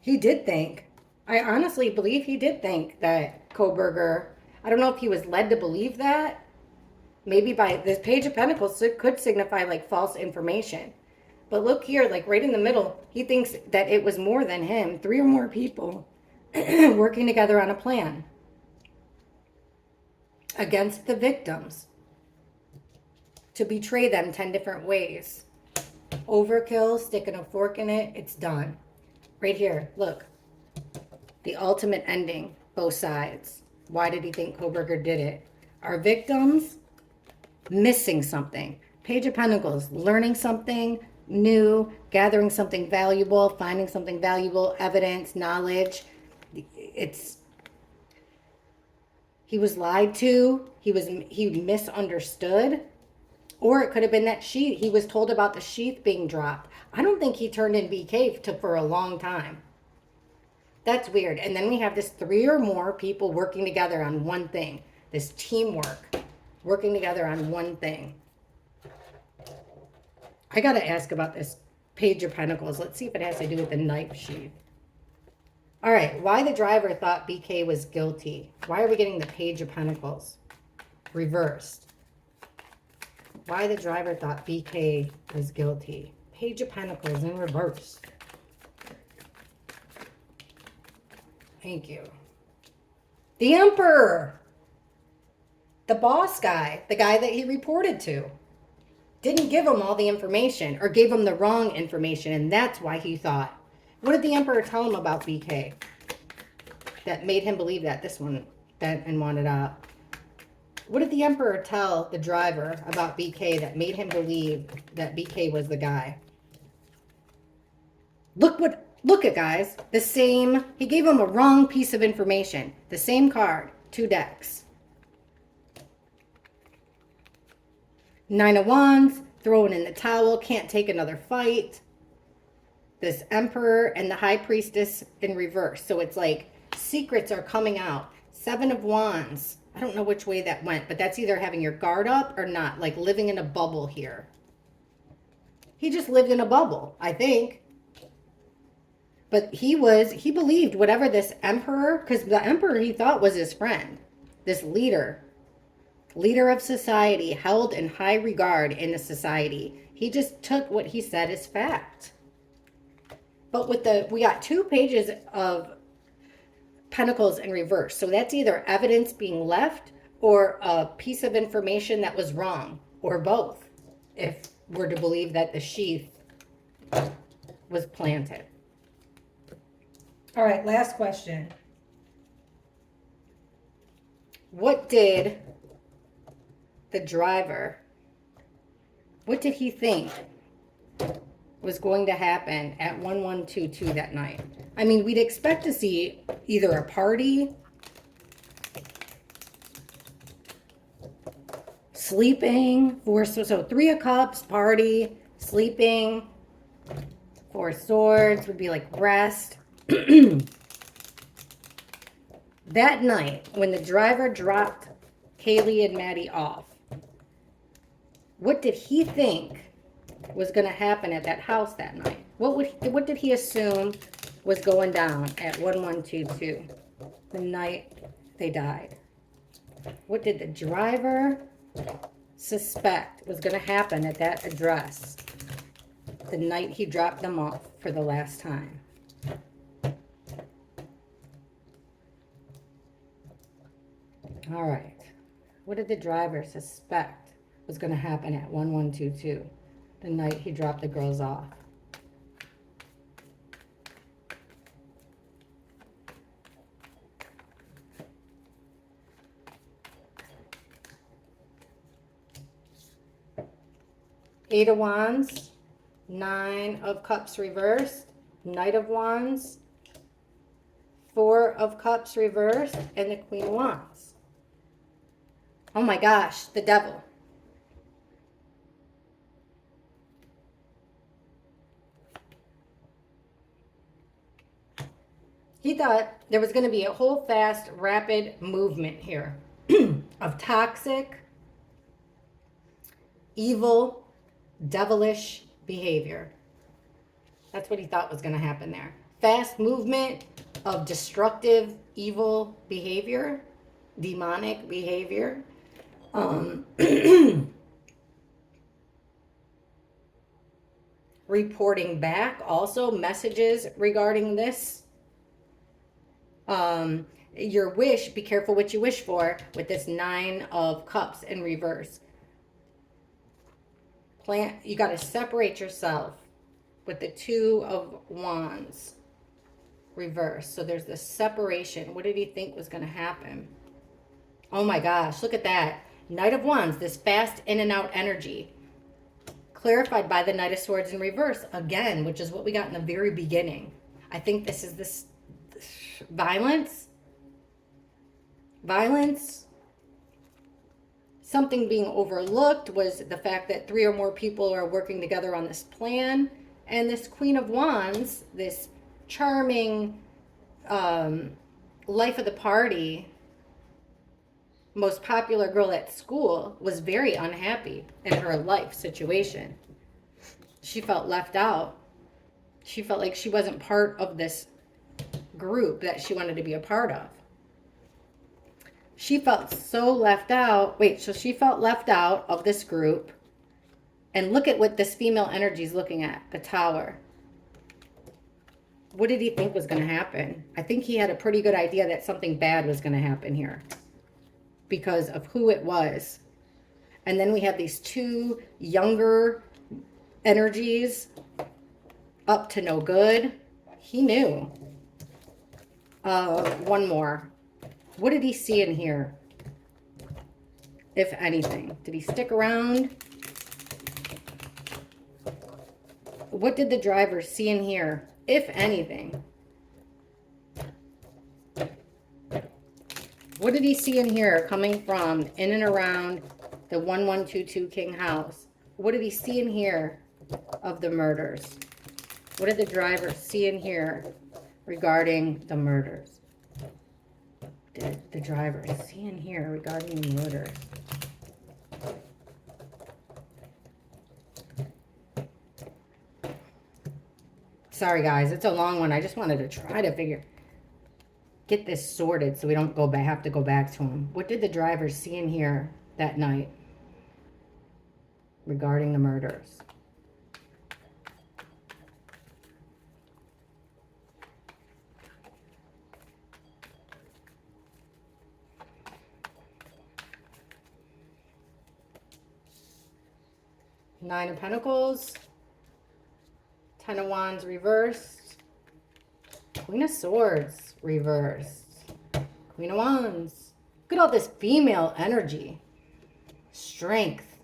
He did think. I honestly believe he did think that Kohberger, I don't know if he was led to believe that. Maybe by this Page of Pentacles, it could signify like false information. But look here, like right in the middle, he thinks that it was more than him. 3 or more people working together on a plan against the victims to betray them 10 different ways. Overkill, sticking a fork in it, it's done. Right here, look. The ultimate ending, both sides. Why did he think Kohberger did it? Our victims missing something. Page of Pentacles, learning something new, gathering something valuable, finding something valuable, evidence, knowledge. He was lied to, he misunderstood, or it could have been that he was told about the sheath being dropped. I don't think he turned in BK for a long time. That's weird. And then we have this 3 or more people working together on one thing. This teamwork, working together on one thing. I got to ask about this Page of Pentacles. Let's see if it has to do with the knife sheath. All right, why the driver thought BK was guilty. Why are we getting the Page of Pentacles reversed? Why the driver thought BK was guilty. Page of Pentacles in reverse. Thank you. The Emperor. The boss guy. The guy that he reported to. Didn't give him all the information. Or gave him the wrong information. And that's why he thought. What did the Emperor tell him about BK? That made him believe that. This one bent and wanted out. What did the Emperor tell the driver about BK that made him believe that BK was the guy? Look at guys, the same, he gave him a wrong piece of information. The same card, 2 decks. 9 of Wands, throwing in the towel, can't take another fight. This Emperor and the High Priestess in reverse. So it's like secrets are coming out. 7 of Wands. I don't know which way that went, but that's either having your guard up or not, like living in a bubble here. He just lived in a bubble, I think. But he believed whatever this Emperor, because the Emperor he thought was his friend, this leader of society, held in high regard in the society. He just took what he said as fact. But we got 2 pages of Pentacles in reverse. So that's either evidence being left or a piece of information that was wrong, or both, if we're to believe that the sheath was planted. All right, last question. What did the driver, what did he think was going to happen at 1122 that night? I mean, we'd expect to see either a party, sleeping, so 3 of Cups, party, sleeping, 4 of Swords would be like rest. That night, when the driver dropped Kaylee and Maddie off, what did he think was going to happen at that house that night? What did he assume was going down at 1122, the night they died? What did the driver suspect was going to happen at that address the night he dropped them off for the last time? All right. What did the driver suspect was going to happen at 1122, the night he dropped the girls off? Eight of Wands, 9 of Cups reversed, Knight of Wands, 4 Four of Cups reversed and the Queen of Wands. Oh my gosh, the Devil. He thought there was going to be a whole fast, rapid movement here of toxic, evil, devilish behavior. That's what he thought was going to happen there. Fast movement of destructive, evil behavior, demonic behavior. Reporting back also messages regarding this. Your wish, be careful what you wish for with this Nine of Cups in reverse. You got to separate yourself with the Two of Wands reverse. So there's this separation. What did he think was going to happen? Oh my gosh, look at that. Knight of Wands, this fast in and out energy. Clarified by the Knight of Swords in reverse again, which is what we got in the very beginning. I think this is this violence, something being overlooked was the fact that 3 or more people are working together on this plan, and this Queen of Wands, this charming life of the party, most popular girl at school, was very unhappy in her life situation. She felt left out. She felt like she wasn't part of this group that she wanted to be a part of. She felt so left out. So she felt left out of this group. And look at what this female energy is looking at, the Tower. What did he think was going to happen? I think he had a pretty good idea that something bad was going to happen here because of who it was. And then we have these two younger energies up to no good. He knew. One more. What did he see in here? If anything. Did he stick around? What did the driver see in here? If anything. What did he see in here coming from in and around the 1122 King house? What did he see in here of the murders? What did the driver see in here regarding the murders? Did the driver see in here regarding the murders? Sorry guys, it's a long one. I just wanted to try to get this sorted so we don't have to go back to him. What did the driver see in here that night regarding the murders? Nine of Pentacles, Ten of Wands reversed, Queen of Swords reversed, Queen of Wands. Look at all this female energy, strength.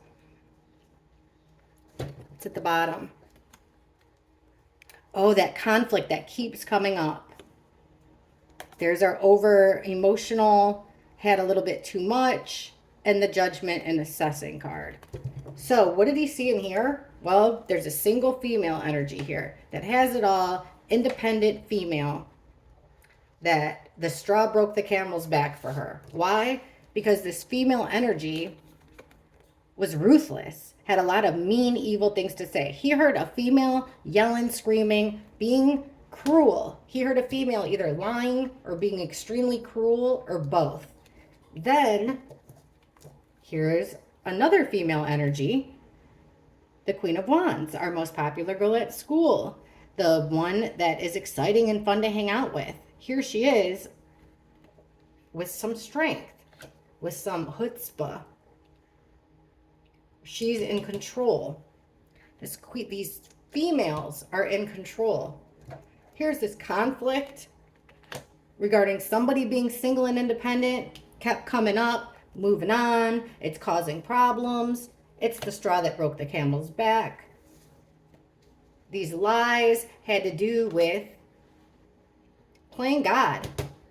It's at the bottom. Oh, that conflict that keeps coming up. There's our over emotional, had a little bit too much, and the Judgment and Assessing card. So what did he see in here? Well, there's a single female energy here that has it all, independent female, that the straw broke the camel's back for her. Why? Because this female energy was ruthless, had a lot of mean, evil things to say. He heard a female yelling, screaming, being cruel. He heard a female either lying or being extremely cruel or both. Then here's another female energy, the Queen of Wands, our most popular girl at school, the one that is exciting and fun to hang out with. Here she is with some strength, with some chutzpah. She's in control. These females are in control. Here's this conflict regarding somebody being single and independent, kept coming up, moving on. It's causing problems. It's the straw that broke the camel's back. These lies had to do with playing God,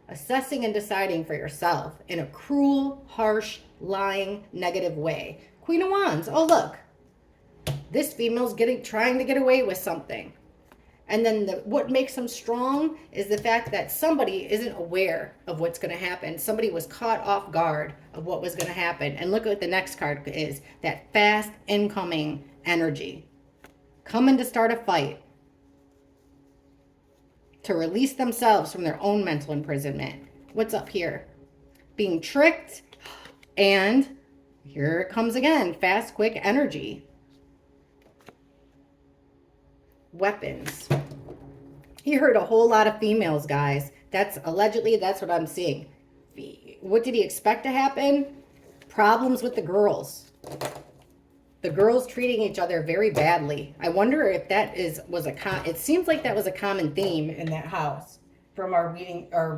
assessing and deciding for yourself in a cruel, harsh, lying, negative way. Queen of Wands. Oh, look. This female's trying to get away with something. And then what makes them strong is the fact that somebody isn't aware of what's going to happen. Somebody was caught off guard of what was going to happen. And look at what the next card is. That fast incoming energy. Coming to start a fight. To release themselves from their own mental imprisonment. What's up here? Being tricked. And here it comes again. Fast, quick energy. Weapons. He hurt a whole lot of females, guys. That's what I'm seeing. What did he expect to happen? Problems with the girls. The girls treating each other very badly. I wonder if that it seems like that was a common theme in that house from our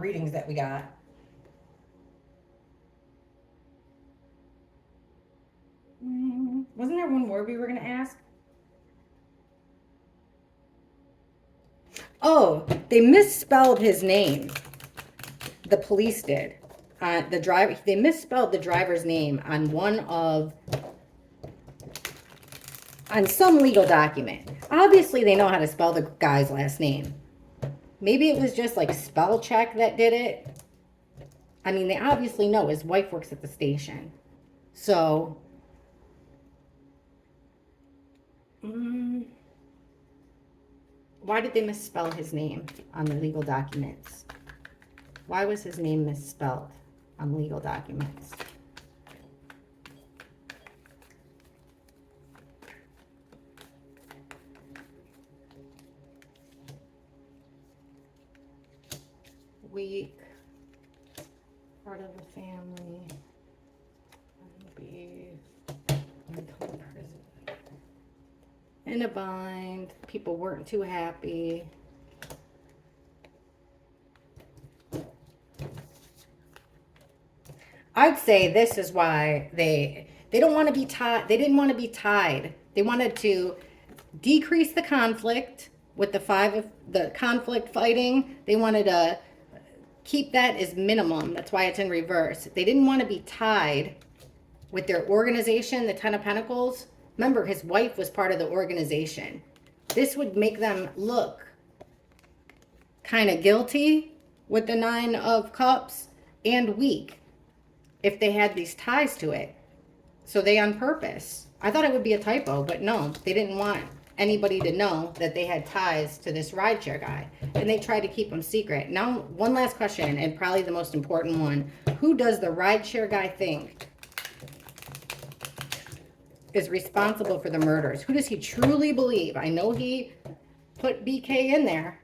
readings that we got. Wasn't there one more we were going to ask? Oh, they misspelled his name. The police did. They misspelled the driver's name on some legal document. Obviously, they know how to spell the guy's last name. Maybe it was just like spell check that did it. I mean, they obviously know his wife works at the station. So, why did they misspell his name on the legal documents? Why was his name misspelled on legal documents? Weak, part of the family, in a bind, people weren't too happy. I'd say this is why they don't want to be tied. They didn't want to be tied. They wanted to decrease the conflict with the conflict fighting. They wanted to keep that as minimum. That's why it's in reverse. They didn't want to be tied with their organization, the Ten of Pentacles. Remember, his wife was part of the organization. This would make them look kind of guilty with the Nine of Cups and weak if they had these ties to it. So they on purpose. I thought it would be a typo, but no, they didn't want anybody to know that they had ties to this rideshare guy. And they tried to keep them secret. Now, one last question, and probably the most important one. Who does the rideshare guy think is responsible for the murders? Who does he truly believe? I know he put BK in there.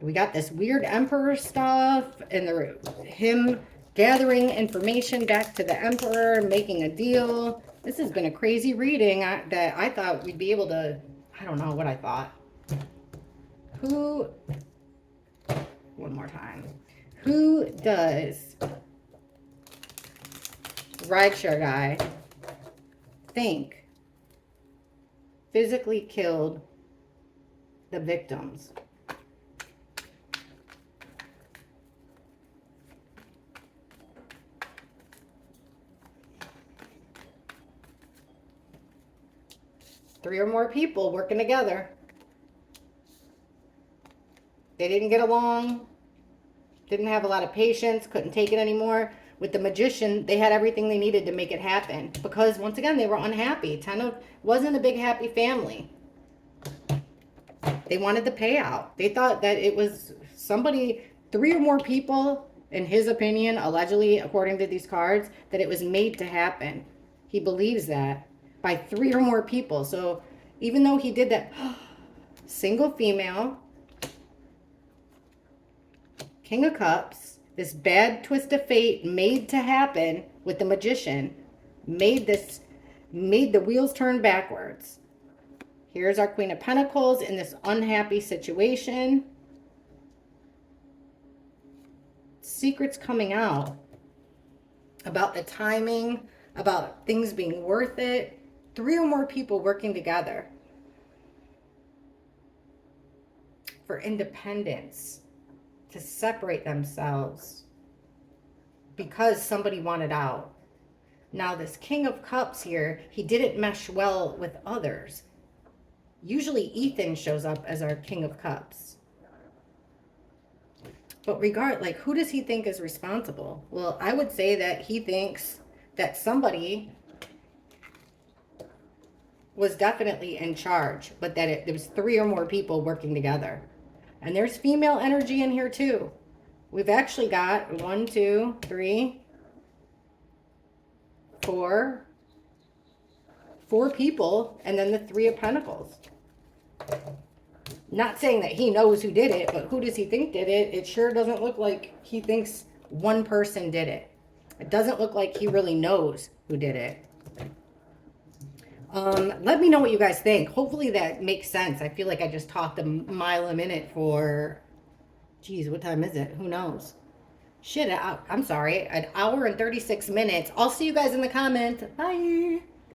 We got this weird emperor stuff and him gathering information back to the emperor, making a deal. This has been a crazy reading that I thought we'd be able to, I don't know what I thought. One more time. Who does rideshare guy think physically killed the victims? Three or more people working together. They didn't get along, didn't have a lot of patience, couldn't take it anymore. With the magician, they had everything they needed to make it happen. Because, once again, they were unhappy. Wasn't a big happy family. They wanted the payout. They thought that it was three or more people, in his opinion, allegedly, according to these cards, that it was made to happen. He believes that. By three or more people. So, even though he did that, single female, King of Cups, this bad twist of fate made to happen with the magician, made the wheels turn backwards. Here's our Queen of Pentacles in this unhappy situation. Secrets coming out about the timing, about things being worth it. Three or more people working together for independence. to separate themselves because somebody wanted out. Now this King of Cups here, he didn't mesh well with others. Usually Ethan shows up as our King of Cups. But like, who does he think is responsible? Well, I would say that he thinks that somebody was definitely in charge, but that there was 3 or more people working together. And there's female energy in here too. We've actually got 1, 2, 3, 4 people, and then the 3 of Pentacles. Not saying that he knows who did it, but who does he think did it? It sure doesn't look like he thinks one person did it. It doesn't look like he really knows who did it. Let me know what you guys think. Hopefully that makes sense. I feel like I just talked a mile a minute for, geez, what time is it? Who knows? Shit, I'm sorry, an hour and 36 minutes. I'll see you guys in the comments. Bye.